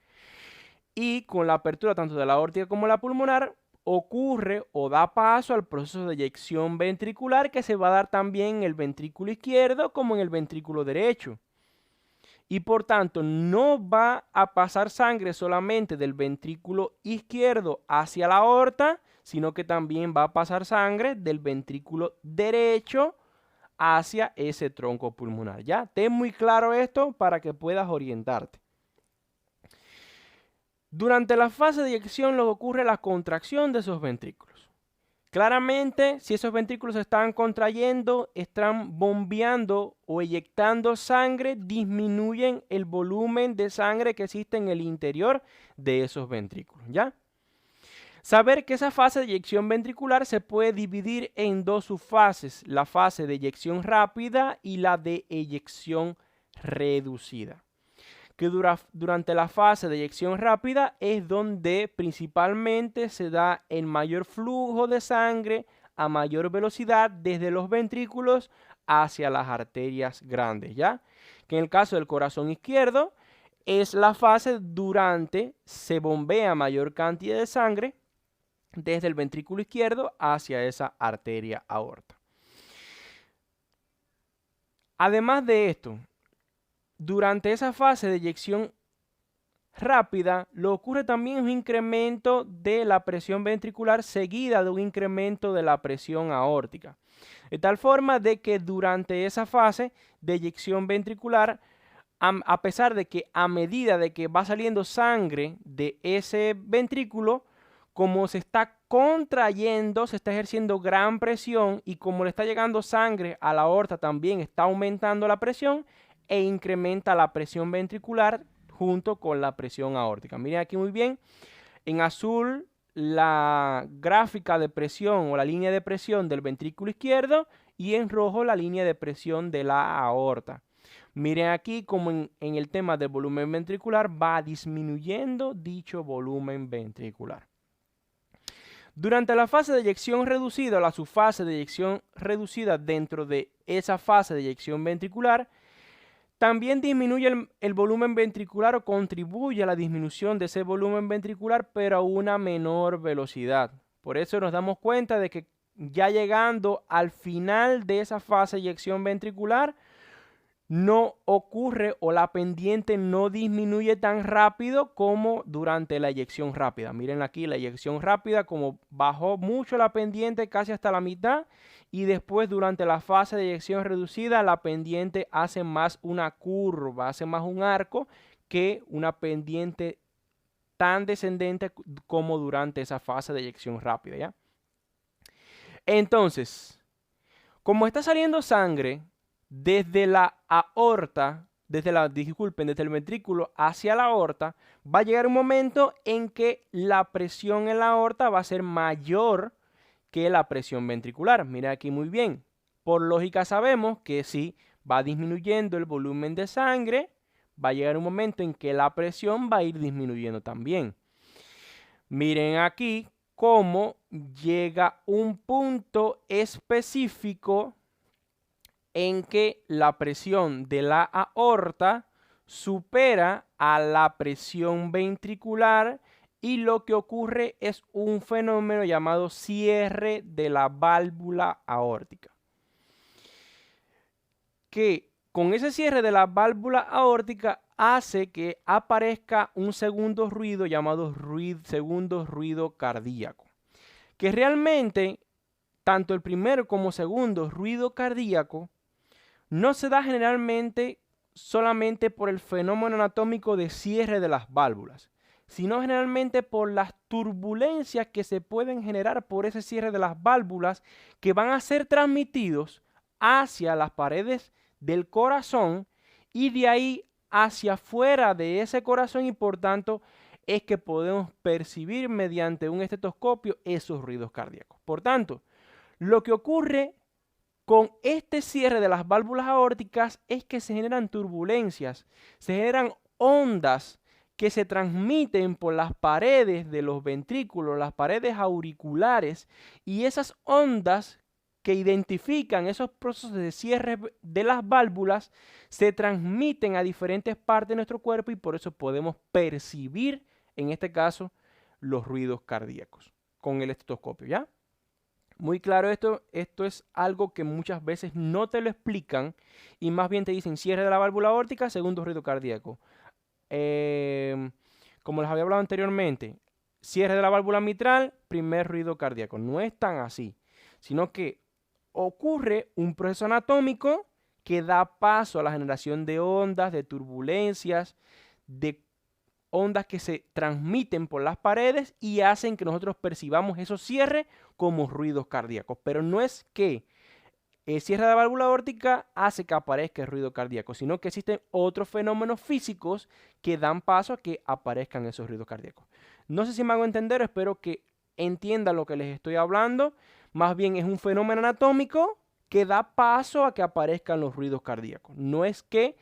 S1: Y con la apertura tanto de la aórtica como la pulmonar, ocurre o da paso al proceso de eyección ventricular, que se va a dar también en el ventrículo izquierdo como en el ventrículo derecho. Y por tanto, no va a pasar sangre solamente del ventrículo izquierdo hacia la aorta, sino que también va a pasar sangre del ventrículo derecho hacia ese tronco pulmonar. ¿Ya? Ten muy claro esto para que puedas orientarte. Durante la fase de eyección lo que ocurre es la contracción de esos ventrículos. Claramente, si esos ventrículos se están contrayendo, están bombeando o eyectando sangre, disminuyen el volumen de sangre que existe en el interior de esos ventrículos, ¿ya? Saber que esa fase de eyección ventricular se puede dividir en dos subfases, la fase de eyección rápida y la de eyección reducida. Que durante la fase de eyección rápida es donde principalmente se da el mayor flujo de sangre a mayor velocidad desde los ventrículos hacia las arterias grandes, ¿ya? Que en el caso del corazón izquierdo es la fase durante se bombea mayor cantidad de sangre desde el ventrículo izquierdo hacia esa arteria aorta. Además de esto, durante esa fase de eyección rápida, lo ocurre también un incremento de la presión ventricular seguida de un incremento de la presión aórtica. De tal forma de que durante esa fase de eyección ventricular, a pesar de que a medida de que va saliendo sangre de ese ventrículo, como se está contrayendo, se está ejerciendo gran presión y como le está llegando sangre a la aorta también está aumentando la presión e incrementa la presión ventricular junto con la presión aórtica. Miren aquí muy bien, en azul la gráfica de presión o la línea de presión del ventrículo izquierdo y en rojo la línea de presión de la aorta. Miren aquí como en el tema del volumen ventricular va disminuyendo dicho volumen ventricular. Durante la fase de eyección reducida o la subfase de eyección reducida dentro de esa fase de eyección ventricular, también disminuye el volumen ventricular o contribuye a la disminución de ese volumen ventricular, pero a una menor velocidad. Por eso nos damos cuenta de que ya llegando al final de esa fase de eyección ventricular, no ocurre o la pendiente no disminuye tan rápido como durante la eyección rápida. Miren aquí la eyección rápida como bajó mucho la pendiente casi hasta la mitad y después durante la fase de eyección reducida la pendiente hace más una curva, hace más un arco que una pendiente tan descendente como durante esa fase de eyección rápida, ¿ya? Entonces, como está saliendo sangre desde la aorta, desde el ventrículo hacia la aorta, va a llegar un momento en que la presión en la aorta va a ser mayor que la presión ventricular. Mira aquí muy bien. Por lógica sabemos que si va disminuyendo el volumen de sangre, va a llegar un momento en que la presión va a ir disminuyendo también. Miren aquí cómo llega un punto específico en que la presión de la aorta supera a la presión ventricular y lo que ocurre es un fenómeno llamado cierre de la válvula aórtica. Que con ese cierre de la válvula aórtica hace que aparezca un segundo ruido llamado segundo ruido cardíaco. Que realmente tanto el primero como segundo ruido cardíaco no se da generalmente solamente por el fenómeno anatómico de cierre de las válvulas, sino generalmente por las turbulencias que se pueden generar por ese cierre de las válvulas que van a ser transmitidos hacia las paredes del corazón y de ahí hacia afuera de ese corazón y por tanto es que podemos percibir mediante un estetoscopio esos ruidos cardíacos. Por tanto, lo que ocurre con este cierre de las válvulas aórticas es que se generan turbulencias, se generan ondas que se transmiten por las paredes de los ventrículos, las paredes auriculares, y esas ondas que identifican esos procesos de cierre de las válvulas se transmiten a diferentes partes de nuestro cuerpo y por eso podemos percibir, en este caso, los ruidos cardíacos con el estetoscopio, ¿ya? Muy claro esto es algo que muchas veces no te lo explican y más bien te dicen cierre de la válvula aórtica, segundo ruido cardíaco. Como les había hablado anteriormente, cierre de la válvula mitral, primer ruido cardíaco. No es tan así, sino que ocurre un proceso anatómico que da paso a la generación de ondas, de turbulencias, de ondas que se transmiten por las paredes y hacen que nosotros percibamos esos cierres como ruidos cardíacos. Pero no es que el cierre de la válvula aórtica hace que aparezca el ruido cardíaco, sino que existen otros fenómenos físicos que dan paso a que aparezcan esos ruidos cardíacos. No sé si me hago entender, espero que entiendan lo que les estoy hablando. Más bien es un fenómeno anatómico que da paso a que aparezcan los ruidos cardíacos. No es que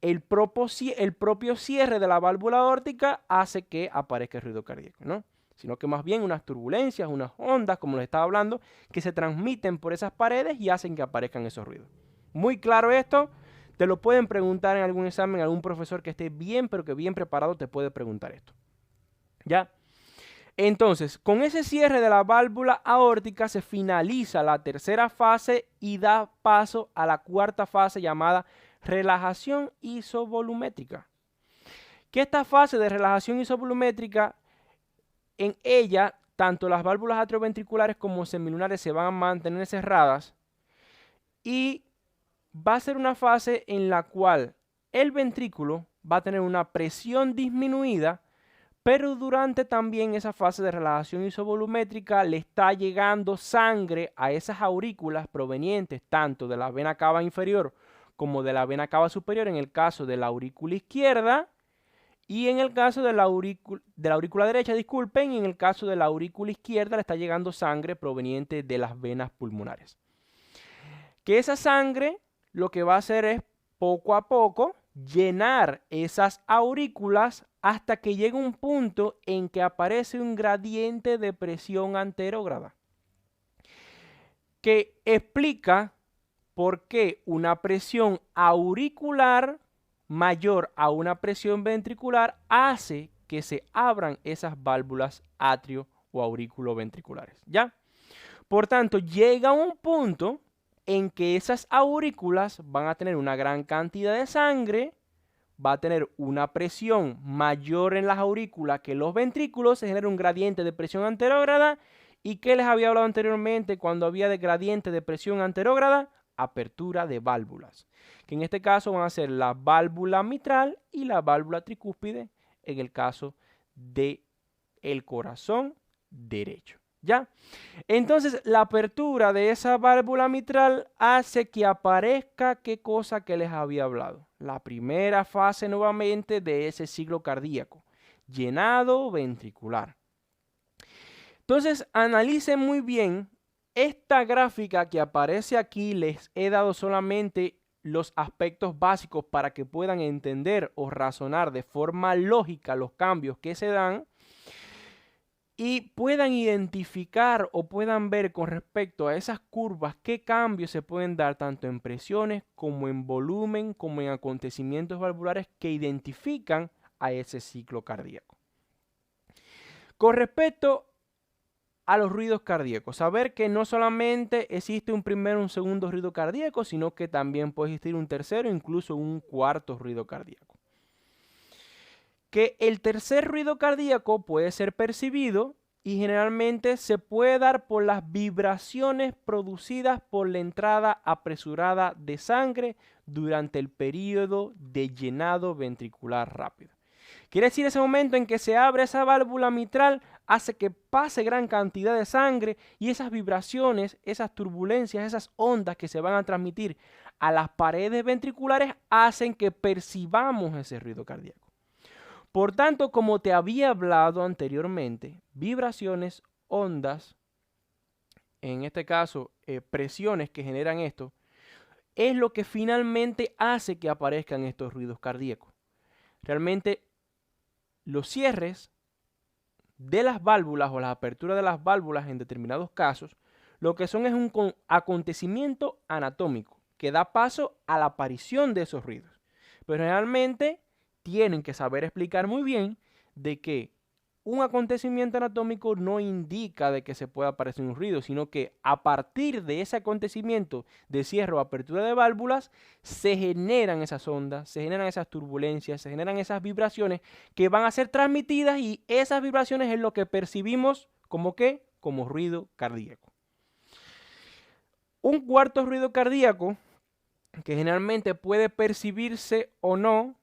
S1: el propio cierre de la válvula aórtica hace que aparezca el ruido cardíaco, ¿no? Sino que más bien unas turbulencias, unas ondas, como les estaba hablando, que se transmiten por esas paredes y hacen que aparezcan esos ruidos. Muy claro esto, te lo pueden preguntar en algún examen, algún profesor que esté bien, pero que bien preparado te puede preguntar esto. ¿Ya? Entonces, con ese cierre de la válvula aórtica se finaliza la tercera fase y da paso a la cuarta fase llamada relajación isovolumétrica. Que esta fase de relajación isovolumétrica, en ella, tanto las válvulas atrioventriculares como semilunares se van a mantener cerradas y va a ser una fase en la cual el ventrículo va a tener una presión disminuida, pero durante también esa fase de relajación isovolumétrica le está llegando sangre a esas aurículas provenientes tanto de la vena cava inferior como de la vena cava superior en el caso de la aurícula izquierda y en el caso de la aurícula derecha, disculpen, y en el caso de la aurícula izquierda le está llegando sangre proveniente de las venas pulmonares. Que esa sangre lo que va a hacer es poco a poco llenar esas aurículas hasta que llega un punto en que aparece un gradiente de presión anterógrada que explica por qué una presión auricular mayor a una presión ventricular hace que se abran esas válvulas atrio o auriculoventriculares, ¿ya? Por tanto, llega un punto en que esas aurículas van a tener una gran cantidad de sangre, va a tener una presión mayor en las aurículas que los ventrículos, se genera un gradiente de presión anterógrada. ¿Y qué les había hablado anteriormente cuando había de gradiente de presión anterógrada? Apertura de válvulas, que en este caso van a ser la válvula mitral y la válvula tricúspide en el caso del corazón derecho. ¿Ya? Entonces, la apertura de esa válvula mitral hace que aparezca qué cosa que les había hablado. La primera fase nuevamente de ese ciclo cardíaco, llenado ventricular. Entonces, analicen muy bien esta gráfica que aparece aquí. Les he dado solamente los aspectos básicos para que puedan entender o razonar de forma lógica los cambios que se dan y puedan identificar o puedan ver con respecto a esas curvas qué cambios se pueden dar tanto en presiones como en volumen, como en acontecimientos valvulares que identifican a ese ciclo cardíaco. Con respecto a los ruidos cardíacos, saber que no solamente existe un primero y un segundo ruido cardíaco, sino que también puede existir un tercero, incluso un cuarto ruido cardíaco. Que el tercer ruido cardíaco puede ser percibido y generalmente se puede dar por las vibraciones producidas por la entrada apresurada de sangre durante el periodo de llenado ventricular rápido. Quiere decir ese momento en que se abre esa válvula mitral hace que pase gran cantidad de sangre y esas vibraciones, esas turbulencias, esas ondas que se van a transmitir a las paredes ventriculares hacen que percibamos ese ruido cardíaco. Por tanto, como te había hablado anteriormente, vibraciones, ondas, en este caso presiones que generan esto, es lo que finalmente hace que aparezcan estos ruidos cardíacos. Realmente los cierres de las válvulas o las aperturas de las válvulas en determinados casos, lo que son es un acontecimiento anatómico que da paso a la aparición de esos ruidos. Pero realmente tienen que saber explicar muy bien de que un acontecimiento anatómico no indica de que se pueda aparecer un ruido, sino que a partir de ese acontecimiento de cierre o apertura de válvulas se generan esas ondas, se generan esas turbulencias, se generan esas vibraciones que van a ser transmitidas y esas vibraciones es lo que percibimos como ¿qué? Como ruido cardíaco. Un cuarto ruido cardíaco que generalmente puede percibirse o no,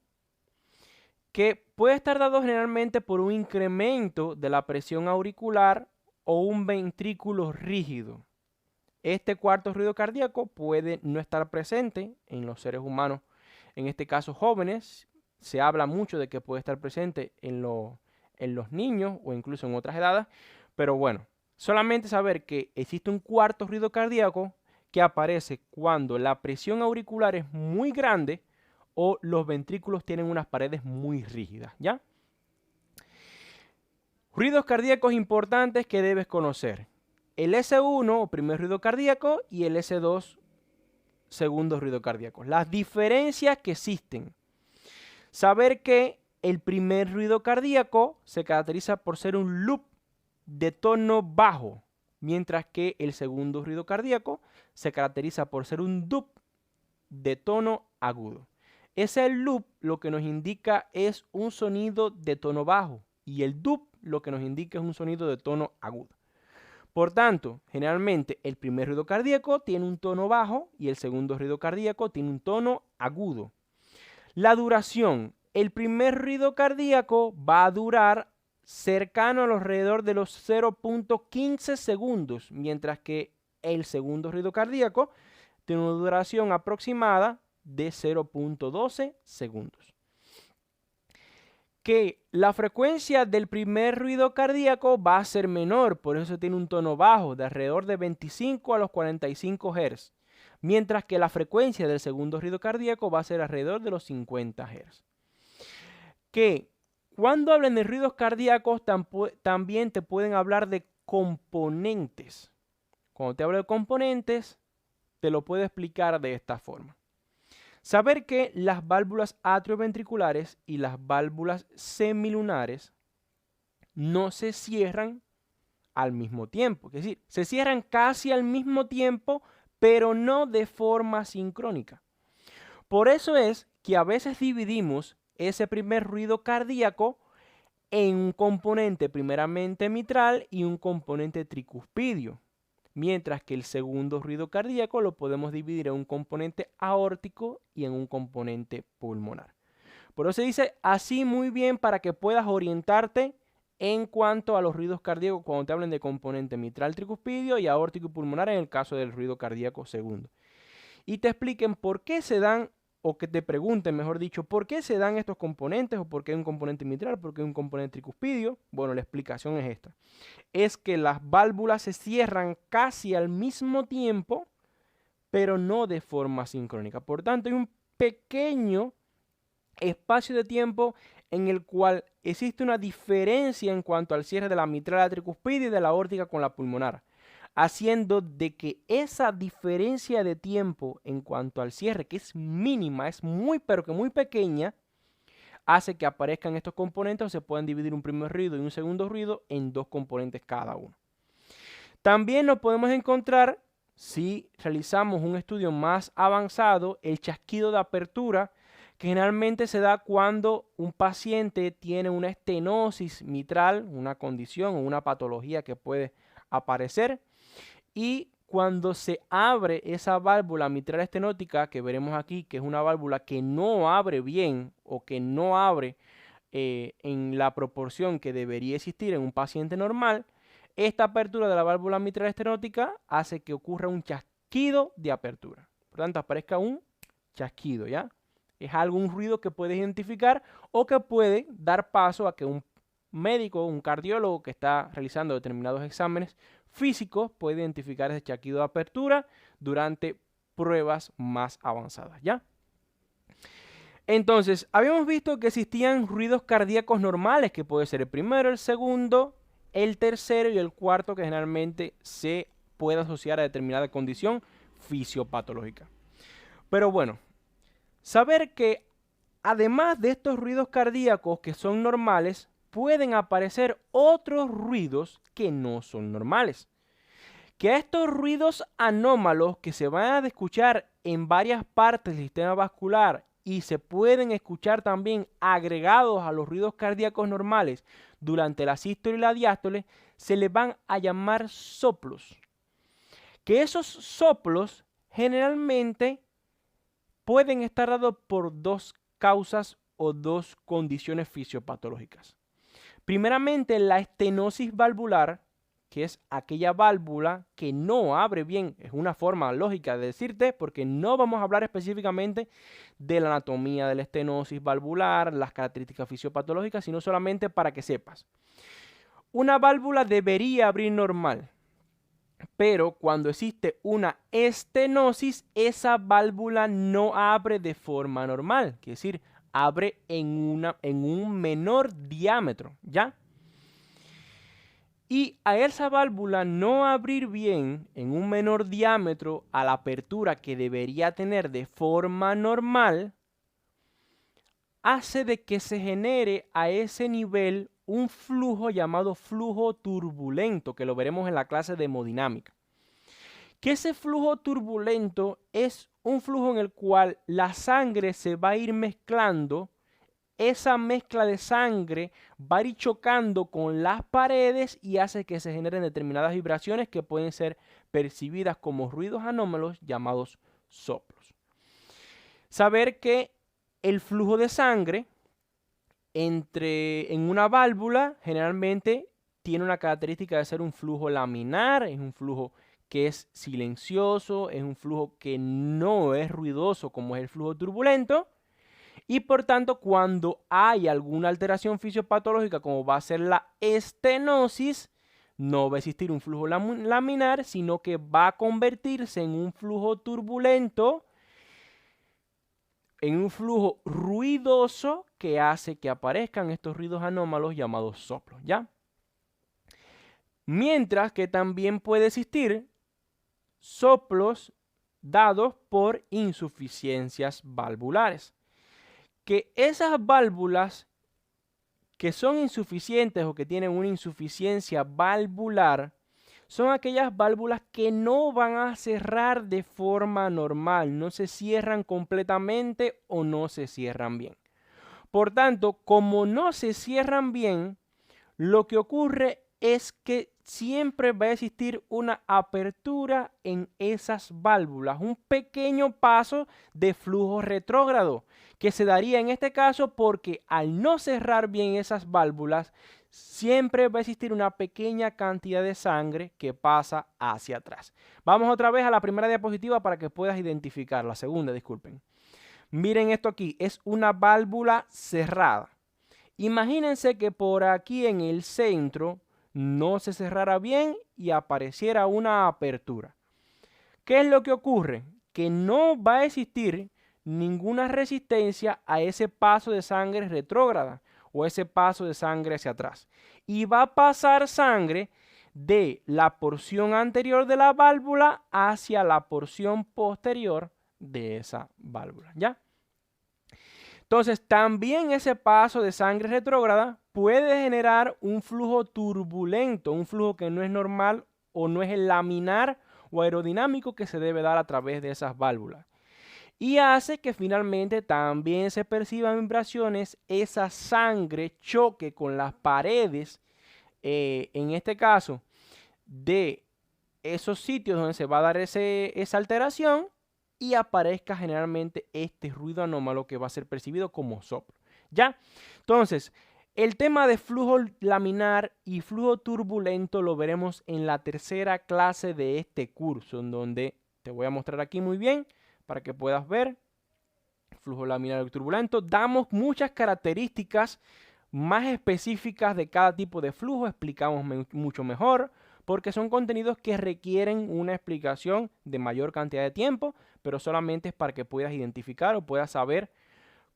S1: que puede estar dado generalmente por un incremento de la presión auricular o un ventrículo rígido. Este cuarto ruido cardíaco puede no estar presente en los seres humanos, en este caso jóvenes. Se habla mucho de que puede estar presente en los niños o incluso en otras edades, pero bueno, solamente saber que existe un cuarto ruido cardíaco que aparece cuando la presión auricular es muy grande o los ventrículos tienen unas paredes muy rígidas, ¿ya? Ruidos cardíacos importantes que debes conocer. El S1, o primer ruido cardíaco, y el S2, segundo ruido cardíaco. Las diferencias que existen. Saber que el primer ruido cardíaco se caracteriza por ser un loop de tono bajo, mientras que el segundo ruido cardíaco se caracteriza por ser un dub de tono agudo. Ese loop lo que nos indica es un sonido de tono bajo y el dub lo que nos indica es un sonido de tono agudo. Por tanto, generalmente el primer ruido cardíaco tiene un tono bajo y el segundo ruido cardíaco tiene un tono agudo. La duración. El primer ruido cardíaco va a durar cercano alrededor de los 0.15 segundos, mientras que el segundo ruido cardíaco tiene una duración aproximada de 0.12 segundos. Que la frecuencia del primer ruido cardíaco va a ser menor, por eso tiene un tono bajo de alrededor de 25 a los 45 Hz, mientras que la frecuencia del segundo ruido cardíaco va a ser alrededor de los 50 Hz. Que cuando hablen de ruidos cardíacos también te pueden hablar de componentes. Cuando te hablo de componentes, te lo puedo explicar de esta forma. Saber que las válvulas atrioventriculares y las válvulas semilunares no se cierran al mismo tiempo. Es decir, se cierran casi al mismo tiempo, pero no de forma sincrónica. Por eso es que a veces dividimos ese primer ruido cardíaco en un componente primeramente mitral y un componente tricuspidio. Mientras que el segundo ruido cardíaco lo podemos dividir en un componente aórtico y en un componente pulmonar. Por eso se dice así muy bien para que puedas orientarte en cuanto a los ruidos cardíacos cuando te hablen de componente mitral, tricuspidio y aórtico y pulmonar en el caso del ruido cardíaco segundo. Y te expliquen por qué se dan, o que te pregunten, mejor dicho, por qué se dan estos componentes o por qué hay un componente mitral, por qué hay un componente tricuspidio. Bueno, la explicación es esta. Es que las válvulas se cierran casi al mismo tiempo, pero no de forma sincrónica. Por tanto, hay un pequeño espacio de tiempo en el cual existe una diferencia en cuanto al cierre de la mitral, la tricuspidia y de la aórtica con la pulmonar, haciendo de que esa diferencia de tiempo en cuanto al cierre, que es mínima, es muy pero que muy pequeña, hace que aparezcan estos componentes o se puedan dividir un primer ruido y un segundo ruido en dos componentes cada uno. También nos podemos encontrar, si realizamos un estudio más avanzado, el chasquido de apertura, que generalmente se da cuando un paciente tiene una estenosis mitral, una condición o una patología que puede aparecer, y cuando se abre esa válvula mitral estenótica, que veremos aquí, que es una válvula que no abre bien o que no abre en la proporción que debería existir en un paciente normal, esta apertura de la válvula mitral estenótica hace que ocurra un chasquido de apertura. Por tanto, aparezca un chasquido, ¿ya? Es algún ruido que puedes identificar o que puede dar paso a que un médico, un cardiólogo que está realizando determinados exámenes físicos puede identificar ese chasquido de apertura durante pruebas más avanzadas, ¿ya? Entonces, habíamos visto que existían ruidos cardíacos normales, que puede ser el primero, el segundo, el tercero y el cuarto, que generalmente se puede asociar a determinada condición fisiopatológica. Pero bueno, saber que además de estos ruidos cardíacos que son normales, pueden aparecer otros ruidos que no son normales. Que a estos ruidos anómalos que se van a escuchar en varias partes del sistema vascular y se pueden escuchar también agregados a los ruidos cardíacos normales durante la sístole y la diástole, se les van a llamar soplos. Que esos soplos generalmente pueden estar dados por dos causas o dos condiciones fisiopatológicas. Primeramente, la estenosis valvular, que es aquella válvula que no abre bien. Es una forma lógica de decirte, porque no vamos a hablar específicamente de la anatomía de la estenosis valvular, las características fisiopatológicas, sino solamente para que sepas. Una válvula debería abrir normal. pero cuando existe una estenosis, esa válvula no abre de forma normal, quiere decir, abre en un menor diámetro, ¿ya? Y a esa válvula no abrir bien en un menor diámetro a la apertura que debería tener de forma normal, hace de que se genere a ese nivel un flujo llamado flujo turbulento, que lo veremos en la clase de hemodinámica. Que ese flujo turbulento es un flujo en el cual la sangre se va a ir mezclando. Esa mezcla de sangre va a ir chocando con las paredes y hace que se generen determinadas vibraciones que pueden ser percibidas como ruidos anómalos llamados soplos. Saber que el flujo de sangre en una válvula generalmente tiene una característica de ser un flujo laminar, es un flujo que es silencioso, es un flujo que no es ruidoso como es el flujo turbulento. Y por tanto, cuando hay alguna alteración fisiopatológica, como va a ser la estenosis, no va a existir un flujo laminar, sino que va a convertirse en un flujo turbulento, en un flujo ruidoso que hace que aparezcan estos ruidos anómalos llamados soplos, ¿ya? Mientras que también puede existir soplos dados por insuficiencias valvulares. Que esas válvulas que son insuficientes o que tienen una insuficiencia valvular son aquellas válvulas que no van a cerrar de forma normal, no se cierran completamente o no se cierran bien. Por tanto, como no se cierran bien, lo que ocurre es que siempre va a existir una apertura en esas válvulas, un pequeño paso de flujo retrógrado, que se daría en este caso porque al no cerrar bien esas válvulas, siempre va a existir una pequeña cantidad de sangre que pasa hacia atrás. Vamos otra vez a la primera diapositiva para que puedas identificar, la segunda, disculpen. Miren esto aquí, es una válvula cerrada. Imagínense que por aquí en el centro no se cerrara bien y apareciera una apertura. ¿Qué es lo que ocurre? Que no va a existir ninguna resistencia a ese paso de sangre retrógrada o ese paso de sangre hacia atrás. Y va a pasar sangre de la porción anterior de la válvula hacia la porción posterior de esa válvula, ¿ya? Entonces, también ese paso de sangre retrógrada puede generar un flujo turbulento, un flujo que no es normal o no es el laminar o aerodinámico que se debe dar a través de esas válvulas. Y hace que finalmente también se perciban vibraciones, esa sangre choque con las paredes, en este caso, de esos sitios donde se va a dar esa alteración y aparezca generalmente este ruido anómalo que va a ser percibido como soplo. ¿Ya? Entonces, el tema de flujo laminar y flujo turbulento lo veremos en la tercera clase de este curso, en donde te voy a mostrar aquí muy bien para que puedas ver flujo laminar y turbulento. Damos muchas características más específicas de cada tipo de flujo, explicamos mucho mejor, porque son contenidos que requieren una explicación de mayor cantidad de tiempo, pero solamente es para que puedas identificar o puedas saber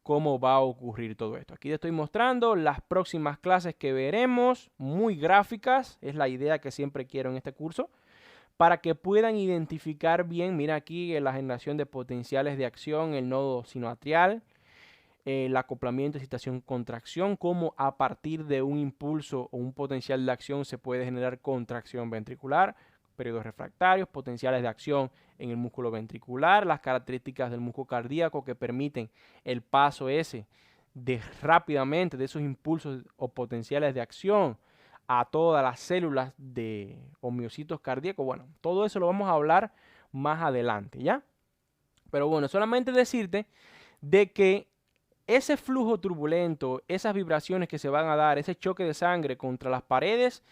S1: cómo va a ocurrir todo esto. Aquí te estoy mostrando las próximas clases que veremos, muy gráficas, es la idea que siempre quiero en este curso, para que puedan identificar bien, mira aquí la generación de potenciales de acción, el nodo sinoatrial, el acoplamiento, excitación, contracción, cómo a partir de un impulso o un potencial de acción se puede generar contracción ventricular, periodos refractarios, potenciales de acción en el músculo ventricular, las características del músculo cardíaco que permiten el paso ese de rápidamente de esos impulsos o potenciales de acción a todas las células de miocitos cardíacos. Bueno, todo eso lo vamos a hablar más adelante, ¿ya? Pero bueno, solamente decirte de que ese flujo turbulento, esas vibraciones que se van a dar, ese choque de sangre contra las paredes,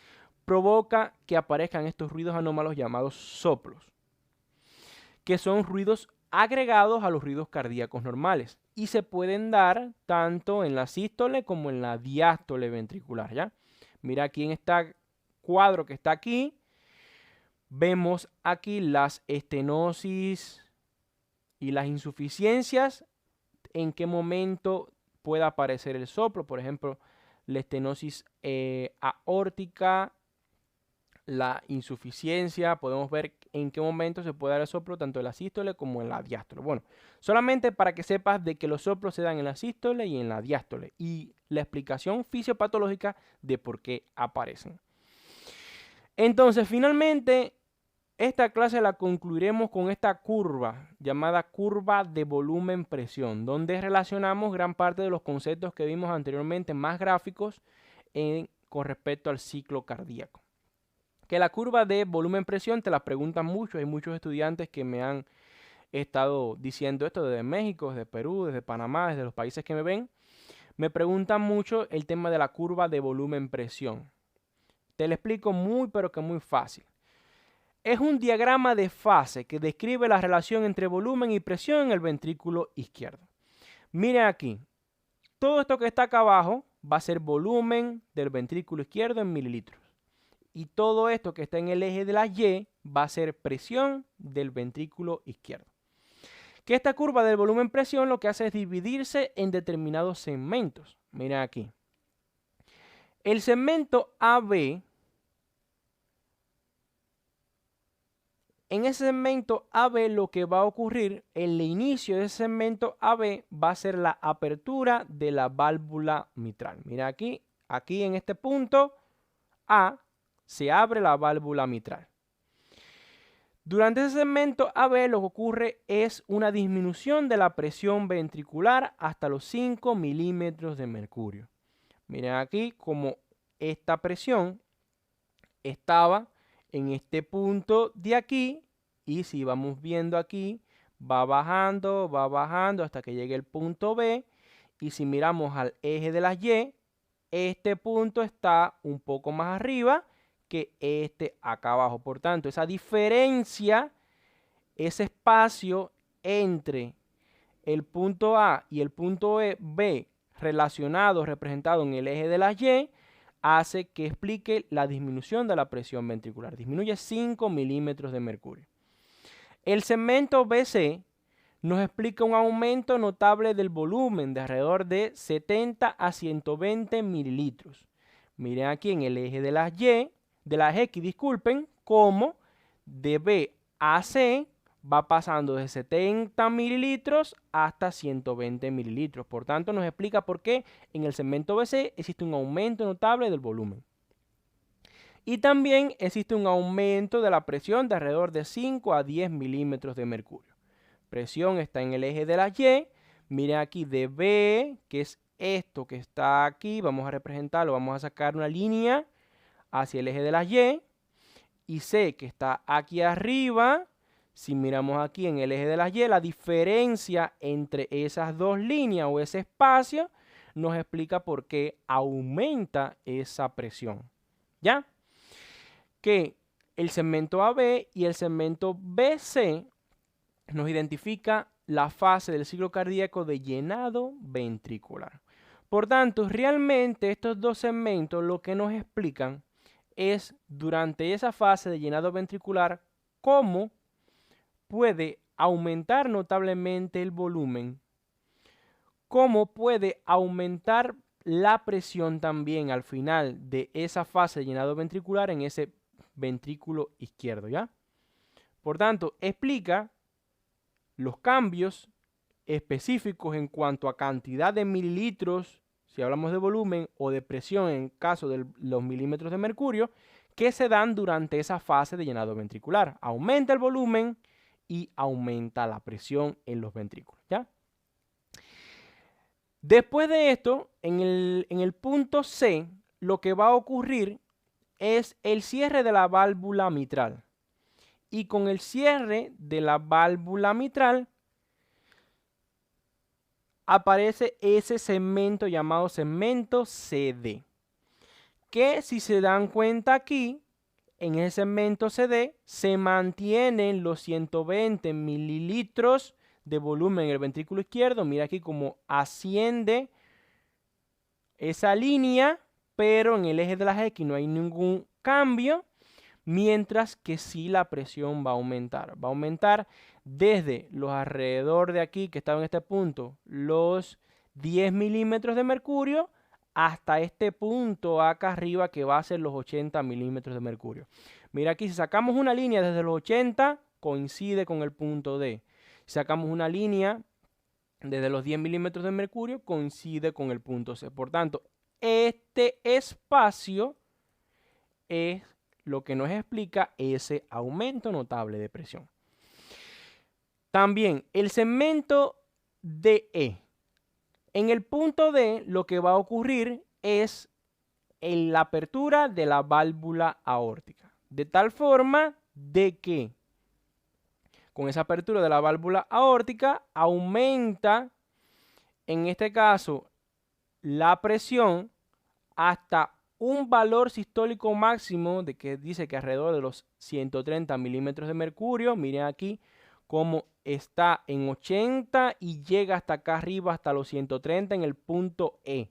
S1: provoca que aparezcan estos ruidos anómalos llamados soplos, que son ruidos agregados a los ruidos cardíacos normales y se pueden dar tanto en la sístole como en la diástole ventricular, ¿ya? Mira aquí en este cuadro que está aquí, Vemos aquí las estenosis y las insuficiencias, en qué momento puede aparecer el soplo. Por ejemplo, la estenosis aórtica, la insuficiencia, podemos ver en qué momento se puede dar el soplo tanto en la sístole como en la diástole. Bueno, solamente para que sepas de que los soplos se dan en la sístole y en la diástole y la explicación fisiopatológica de por qué aparecen. Entonces, finalmente, esta clase la concluiremos con esta curva llamada curva de volumen-presión, donde relacionamos gran parte de los conceptos que vimos anteriormente, más gráficos, con respecto al ciclo cardíaco. Que la curva de volumen-presión te la preguntan mucho, hay muchos estudiantes que me han estado diciendo esto desde México, desde Perú, desde Panamá, desde los países que me ven. Me preguntan mucho el tema de la curva de volumen-presión. Te lo explico muy, pero que muy fácil. Es un diagrama de fase que describe la relación entre volumen y presión en el ventrículo izquierdo. Miren aquí, todo esto que está acá abajo va a ser volumen del ventrículo izquierdo en mililitros. Y todo esto que está en el eje de la Y va a ser presión del ventrículo izquierdo. Que esta curva del volumen-presión lo que hace es dividirse en determinados segmentos. Miren aquí. El segmento AB, en ese segmento AB lo que va a ocurrir, el inicio de ese segmento AB va a ser la apertura de la válvula mitral. Mira aquí en este punto A se abre la válvula mitral. Durante ese segmento AB lo que ocurre es una disminución de la presión ventricular hasta los 5 milímetros de mercurio. Miren aquí como esta presión estaba en este punto de aquí y si vamos viendo aquí va bajando hasta que llegue el punto B y si miramos al eje de las Y, este punto está un poco más arriba que este acá abajo. Por tanto, esa diferencia, ese espacio entre el punto A y el punto B relacionado, representado en el eje de las Y, hace que explique la disminución de la presión ventricular. Disminuye 5 milímetros de mercurio. El segmento BC nos explica un aumento notable del volumen de alrededor de 70 a 120 mililitros. Miren aquí en el eje de las Y, de las X, disculpen, como de B a C va pasando de 70 mililitros hasta 120 mililitros. Por tanto, nos explica por qué en el segmento BC existe un aumento notable del volumen. Y también existe un aumento de la presión de alrededor de 5 a 10 milímetros de mercurio. Presión está en el eje de la Y. Miren aquí de B, que es esto que está aquí. Vamos a representarlo, vamos a sacar una línea hacia el eje de la Y. Y C, que está aquí arriba. Si miramos aquí en el eje de las Y, la diferencia entre esas dos líneas o ese espacio nos explica por qué aumenta esa presión. ¿Ya? Que el segmento AB y el segmento BC nos identifica la fase del ciclo cardíaco de llenado ventricular. Por tanto, realmente estos dos segmentos lo que nos explican es durante esa fase de llenado ventricular cómo puede aumentar notablemente el volumen, cómo puede aumentar la presión también al final de esa fase de llenado ventricular en ese ventrículo izquierdo, ¿ya? Por tanto, explica los cambios específicos en cuanto a cantidad de mililitros, si hablamos de volumen, o de presión en caso de los milímetros de mercurio, que se dan durante esa fase de llenado ventricular. Aumenta el volumen y aumenta la presión en los ventrículos, ¿ya? Después de esto, en el punto C, lo que va a ocurrir es el cierre de la válvula mitral. Y con el cierre de la válvula mitral aparece ese segmento llamado segmento CD. Que si se dan cuenta aquí, en ese segmento CD se mantienen los 120 mililitros de volumen en el ventrículo izquierdo. Mira aquí cómo asciende esa línea, pero en el eje de las X no hay ningún cambio. mientras que sí la presión va a aumentar. Va a aumentar desde los alrededor de aquí, que estaba en este punto, los 10 milímetros de mercurio, hasta este punto acá arriba que va a ser los 80 milímetros de mercurio. Mira aquí, si sacamos una línea desde los 80, coincide con el punto D. Si sacamos una línea desde los 10 milímetros de mercurio, coincide con el punto C. Por tanto, este espacio es lo que nos explica ese aumento notable de presión. También el segmento DE. En el punto D lo que va a ocurrir es en la apertura de la válvula aórtica. De tal forma de que con esa apertura de la válvula aórtica aumenta, en este caso, la presión hasta un valor sistólico máximo de que dice que alrededor de los 130 milímetros de mercurio. Miren aquí cómo está en 80 y llega hasta acá arriba hasta los 130 en el punto E.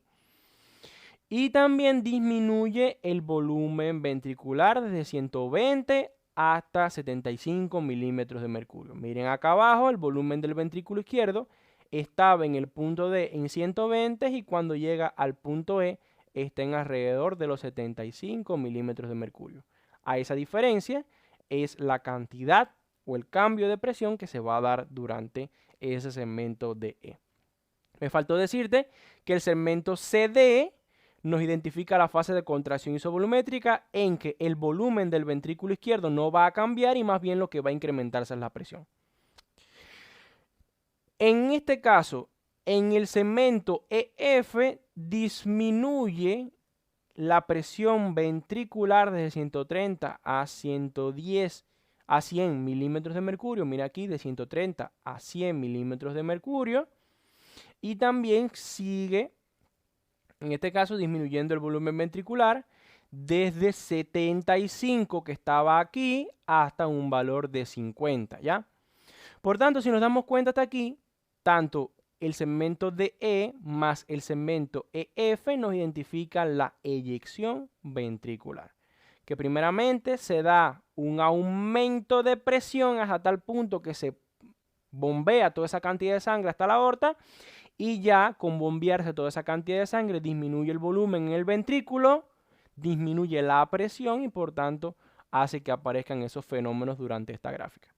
S1: Y también disminuye el volumen ventricular desde 120 hasta 75 milímetros de mercurio. Miren acá abajo el volumen del ventrículo izquierdo estaba en el punto D en 120 y cuando llega al punto E está en alrededor de los 75 milímetros de mercurio. A esa diferencia es la cantidad o el cambio de presión que se va a dar durante ese segmento DE. Me faltó decirte que el segmento CD nos identifica la fase de contracción isovolumétrica en que el volumen del ventrículo izquierdo no va a cambiar y más bien lo que va a incrementarse es la presión. En este caso, en el segmento EF disminuye la presión ventricular desde 130 a 110 a 100 milímetros de mercurio. Mira aquí, de 130 a 100 milímetros de mercurio. Y también sigue, en este caso, disminuyendo el volumen ventricular desde 75 que estaba aquí hasta un valor de 50, ¿ya? Por tanto, si nos damos cuenta hasta aquí, tanto el segmento DE más el segmento EF nos identifica la eyección ventricular, que primeramente se da un aumento de presión hasta tal punto que se bombea toda esa cantidad de sangre hasta la aorta y ya con bombearse toda esa cantidad de sangre disminuye el volumen en el ventrículo, disminuye la presión y por tanto hace que aparezcan esos fenómenos durante esta gráfica.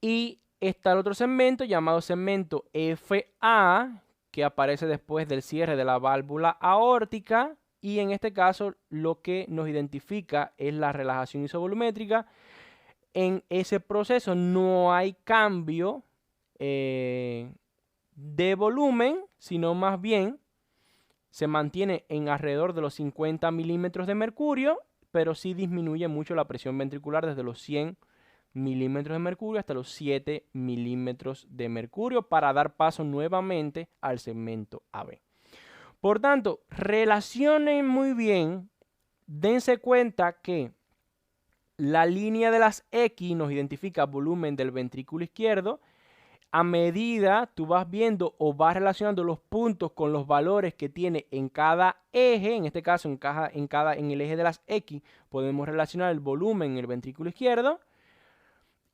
S1: Y está el otro segmento llamado segmento FA, que aparece después del cierre de la válvula aórtica. Y en este caso lo que nos identifica es la relajación isovolumétrica. En ese proceso no hay cambio de volumen, sino más bien se mantiene en alrededor de los 50 milímetros de mercurio, pero sí disminuye mucho la presión ventricular desde los 100 milímetros de mercurio hasta los 7 milímetros de mercurio para dar paso nuevamente al segmento AB. Por tanto, relacionen muy bien, dense cuenta que la línea de las X nos identifica volumen del ventrículo izquierdo. A medida tú vas viendo o vas relacionando los puntos con los valores que tiene en cada eje, en este caso en el eje de las X podemos relacionar el volumen en el ventrículo izquierdo.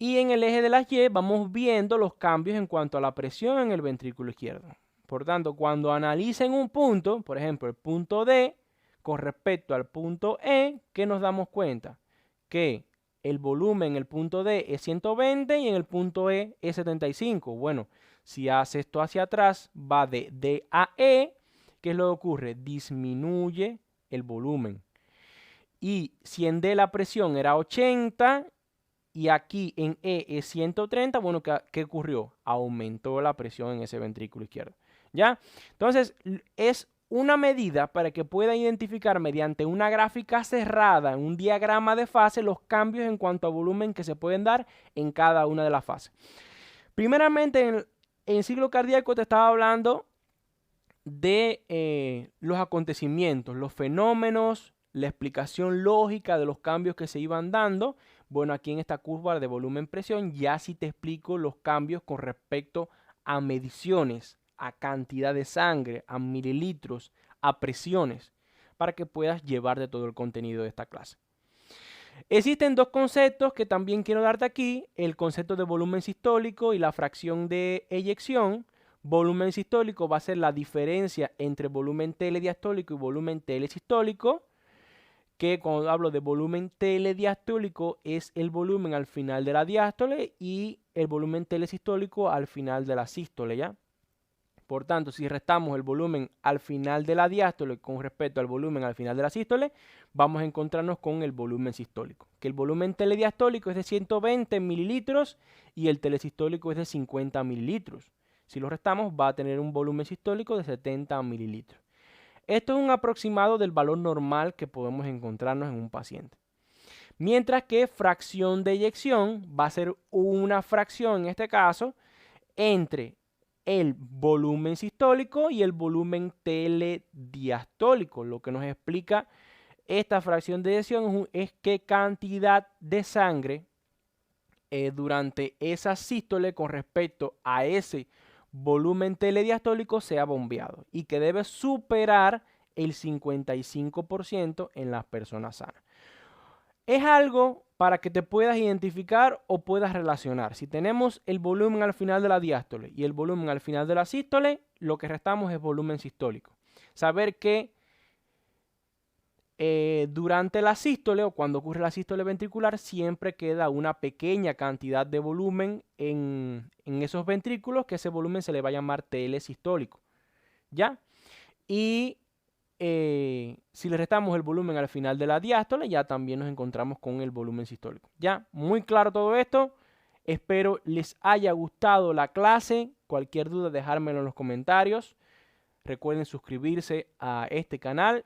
S1: Y en el eje de las Y vamos viendo los cambios en cuanto a la presión en el ventrículo izquierdo. Por tanto, cuando analicen un punto, por ejemplo, el punto D, con respecto al punto E, ¿qué nos damos cuenta? Que el volumen en el punto D es 120 y en el punto E es 75. Bueno, si hace esto hacia atrás, va de D a E. ¿Qué es lo que ocurre? Disminuye el volumen. Y si en D la presión era 80 y aquí en E es 130, bueno, ¿qué ocurrió? Aumentó la presión en ese ventrículo izquierdo. ¿Ya? Entonces, es una medida para que pueda identificar mediante una gráfica cerrada, en un diagrama de fase, los cambios en cuanto a volumen que se pueden dar en cada una de las fases. Primeramente, en ciclo cardíaco te estaba hablando de los acontecimientos, los fenómenos, la explicación lógica de los cambios que se iban dando. Bueno, aquí en esta curva de volumen-presión ya sí te explico los cambios con respecto a mediciones, a cantidad de sangre, a mililitros, a presiones, para que puedas llevarte todo el contenido de esta clase. Existen dos conceptos que también quiero darte aquí, el concepto de volumen sistólico y la fracción de eyección. Volumen sistólico va a ser la diferencia entre volumen telediastólico y volumen telesistólico, que cuando hablo de volumen telediastólico es el volumen al final de la diástole y el volumen telesistólico al final de la sístole, ¿ya? Por tanto, si restamos el volumen al final de la diástole con respecto al volumen al final de la sístole, vamos a encontrarnos con el volumen sistólico. Que el volumen telediastólico es de 120 mililitros y el telesistólico es de 50 mililitros. Si lo restamos, va a tener un volumen sistólico de 70 mililitros. Esto es un aproximado del valor normal que podemos encontrarnos en un paciente. Mientras que fracción de eyección va a ser una fracción, en este caso, entre el volumen sistólico y el volumen telediastólico. Lo que nos explica esta fracción de eyección es qué cantidad de sangre durante esa sístole con respecto a ese volumen telediastólico se ha bombeado y que debe superar el 55% en las personas sanas. Es algo para que te puedas identificar o puedas relacionar. Si tenemos el volumen al final de la diástole y el volumen al final de la sístole, lo que restamos es volumen sistólico. Saber que durante la sístole o cuando ocurre la sístole ventricular siempre queda una pequeña cantidad de volumen en esos ventrículos, que ese volumen se le va a llamar telesistólico, ¿ya? Y si le restamos el volumen al final de la diástole, ya también nos encontramos con el volumen sistólico. Ya, muy claro todo esto. Espero les haya gustado la clase. Cualquier duda, dejármelo en los comentarios. Recuerden suscribirse a este canal.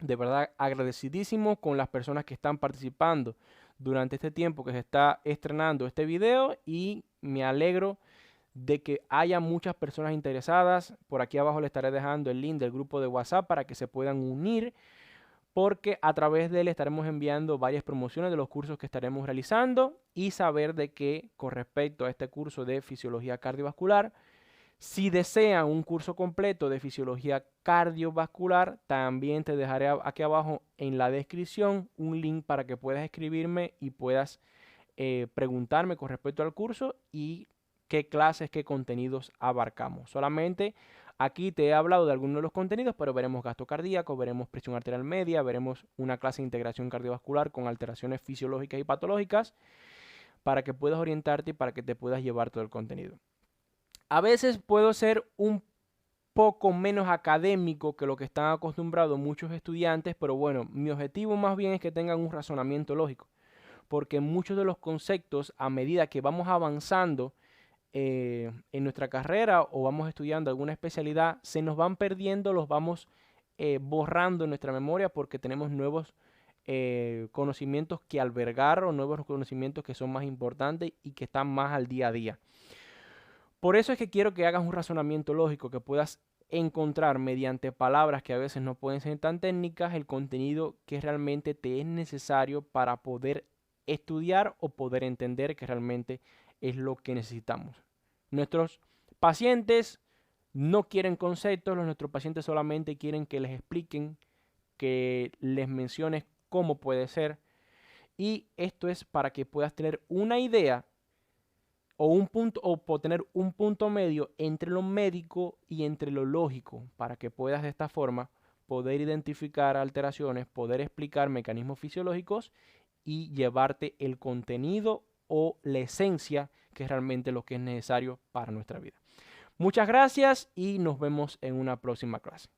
S1: De verdad agradecidísimo con las personas que están participando durante este tiempo que se está estrenando este video, y me alegro de que haya muchas personas interesadas. Por aquí abajo les estaré dejando el link del grupo de WhatsApp para que se puedan unir, porque a través de él estaremos enviando varias promociones de los cursos que estaremos realizando, y saber de que con respecto a este curso de fisiología cardiovascular, si desean un curso completo de fisiología cardiovascular, también te dejaré aquí abajo en la descripción un link para que puedas escribirme y puedas preguntarme con respecto al curso y qué clases, qué contenidos abarcamos. Solamente aquí te he hablado de algunos de los contenidos, pero veremos gasto cardíaco, veremos presión arterial media, veremos una clase de integración cardiovascular con alteraciones fisiológicas y patológicas, para que puedas orientarte y para que te puedas llevar todo el contenido. A veces puedo ser un poco menos académico que lo que están acostumbrados muchos estudiantes, pero bueno, mi objetivo más bien es que tengan un razonamiento lógico, porque muchos de los conceptos, a medida que vamos avanzando en nuestra carrera o vamos estudiando alguna especialidad, se nos van perdiendo, los vamos borrando en nuestra memoria, porque tenemos nuevos conocimientos que albergar, o nuevos conocimientos que son más importantes y que están más al día a día. Por eso es que quiero que hagas un razonamiento lógico, que puedas encontrar mediante palabras que a veces no pueden ser tan técnicas el contenido que realmente te es necesario para poder estudiar o poder entender que realmente es lo que necesitamos. Nuestros pacientes no quieren conceptos, nuestros pacientes solamente quieren que les expliquen, que les menciones cómo puede ser, y esto es para que puedas tener una idea o tener un punto medio entre lo médico y entre lo lógico, para que puedas de esta forma poder identificar alteraciones, poder explicar mecanismos fisiológicos y llevarte el contenido o la esencia, que es realmente lo que es necesario para nuestra vida. Muchas gracias y nos vemos en una próxima clase.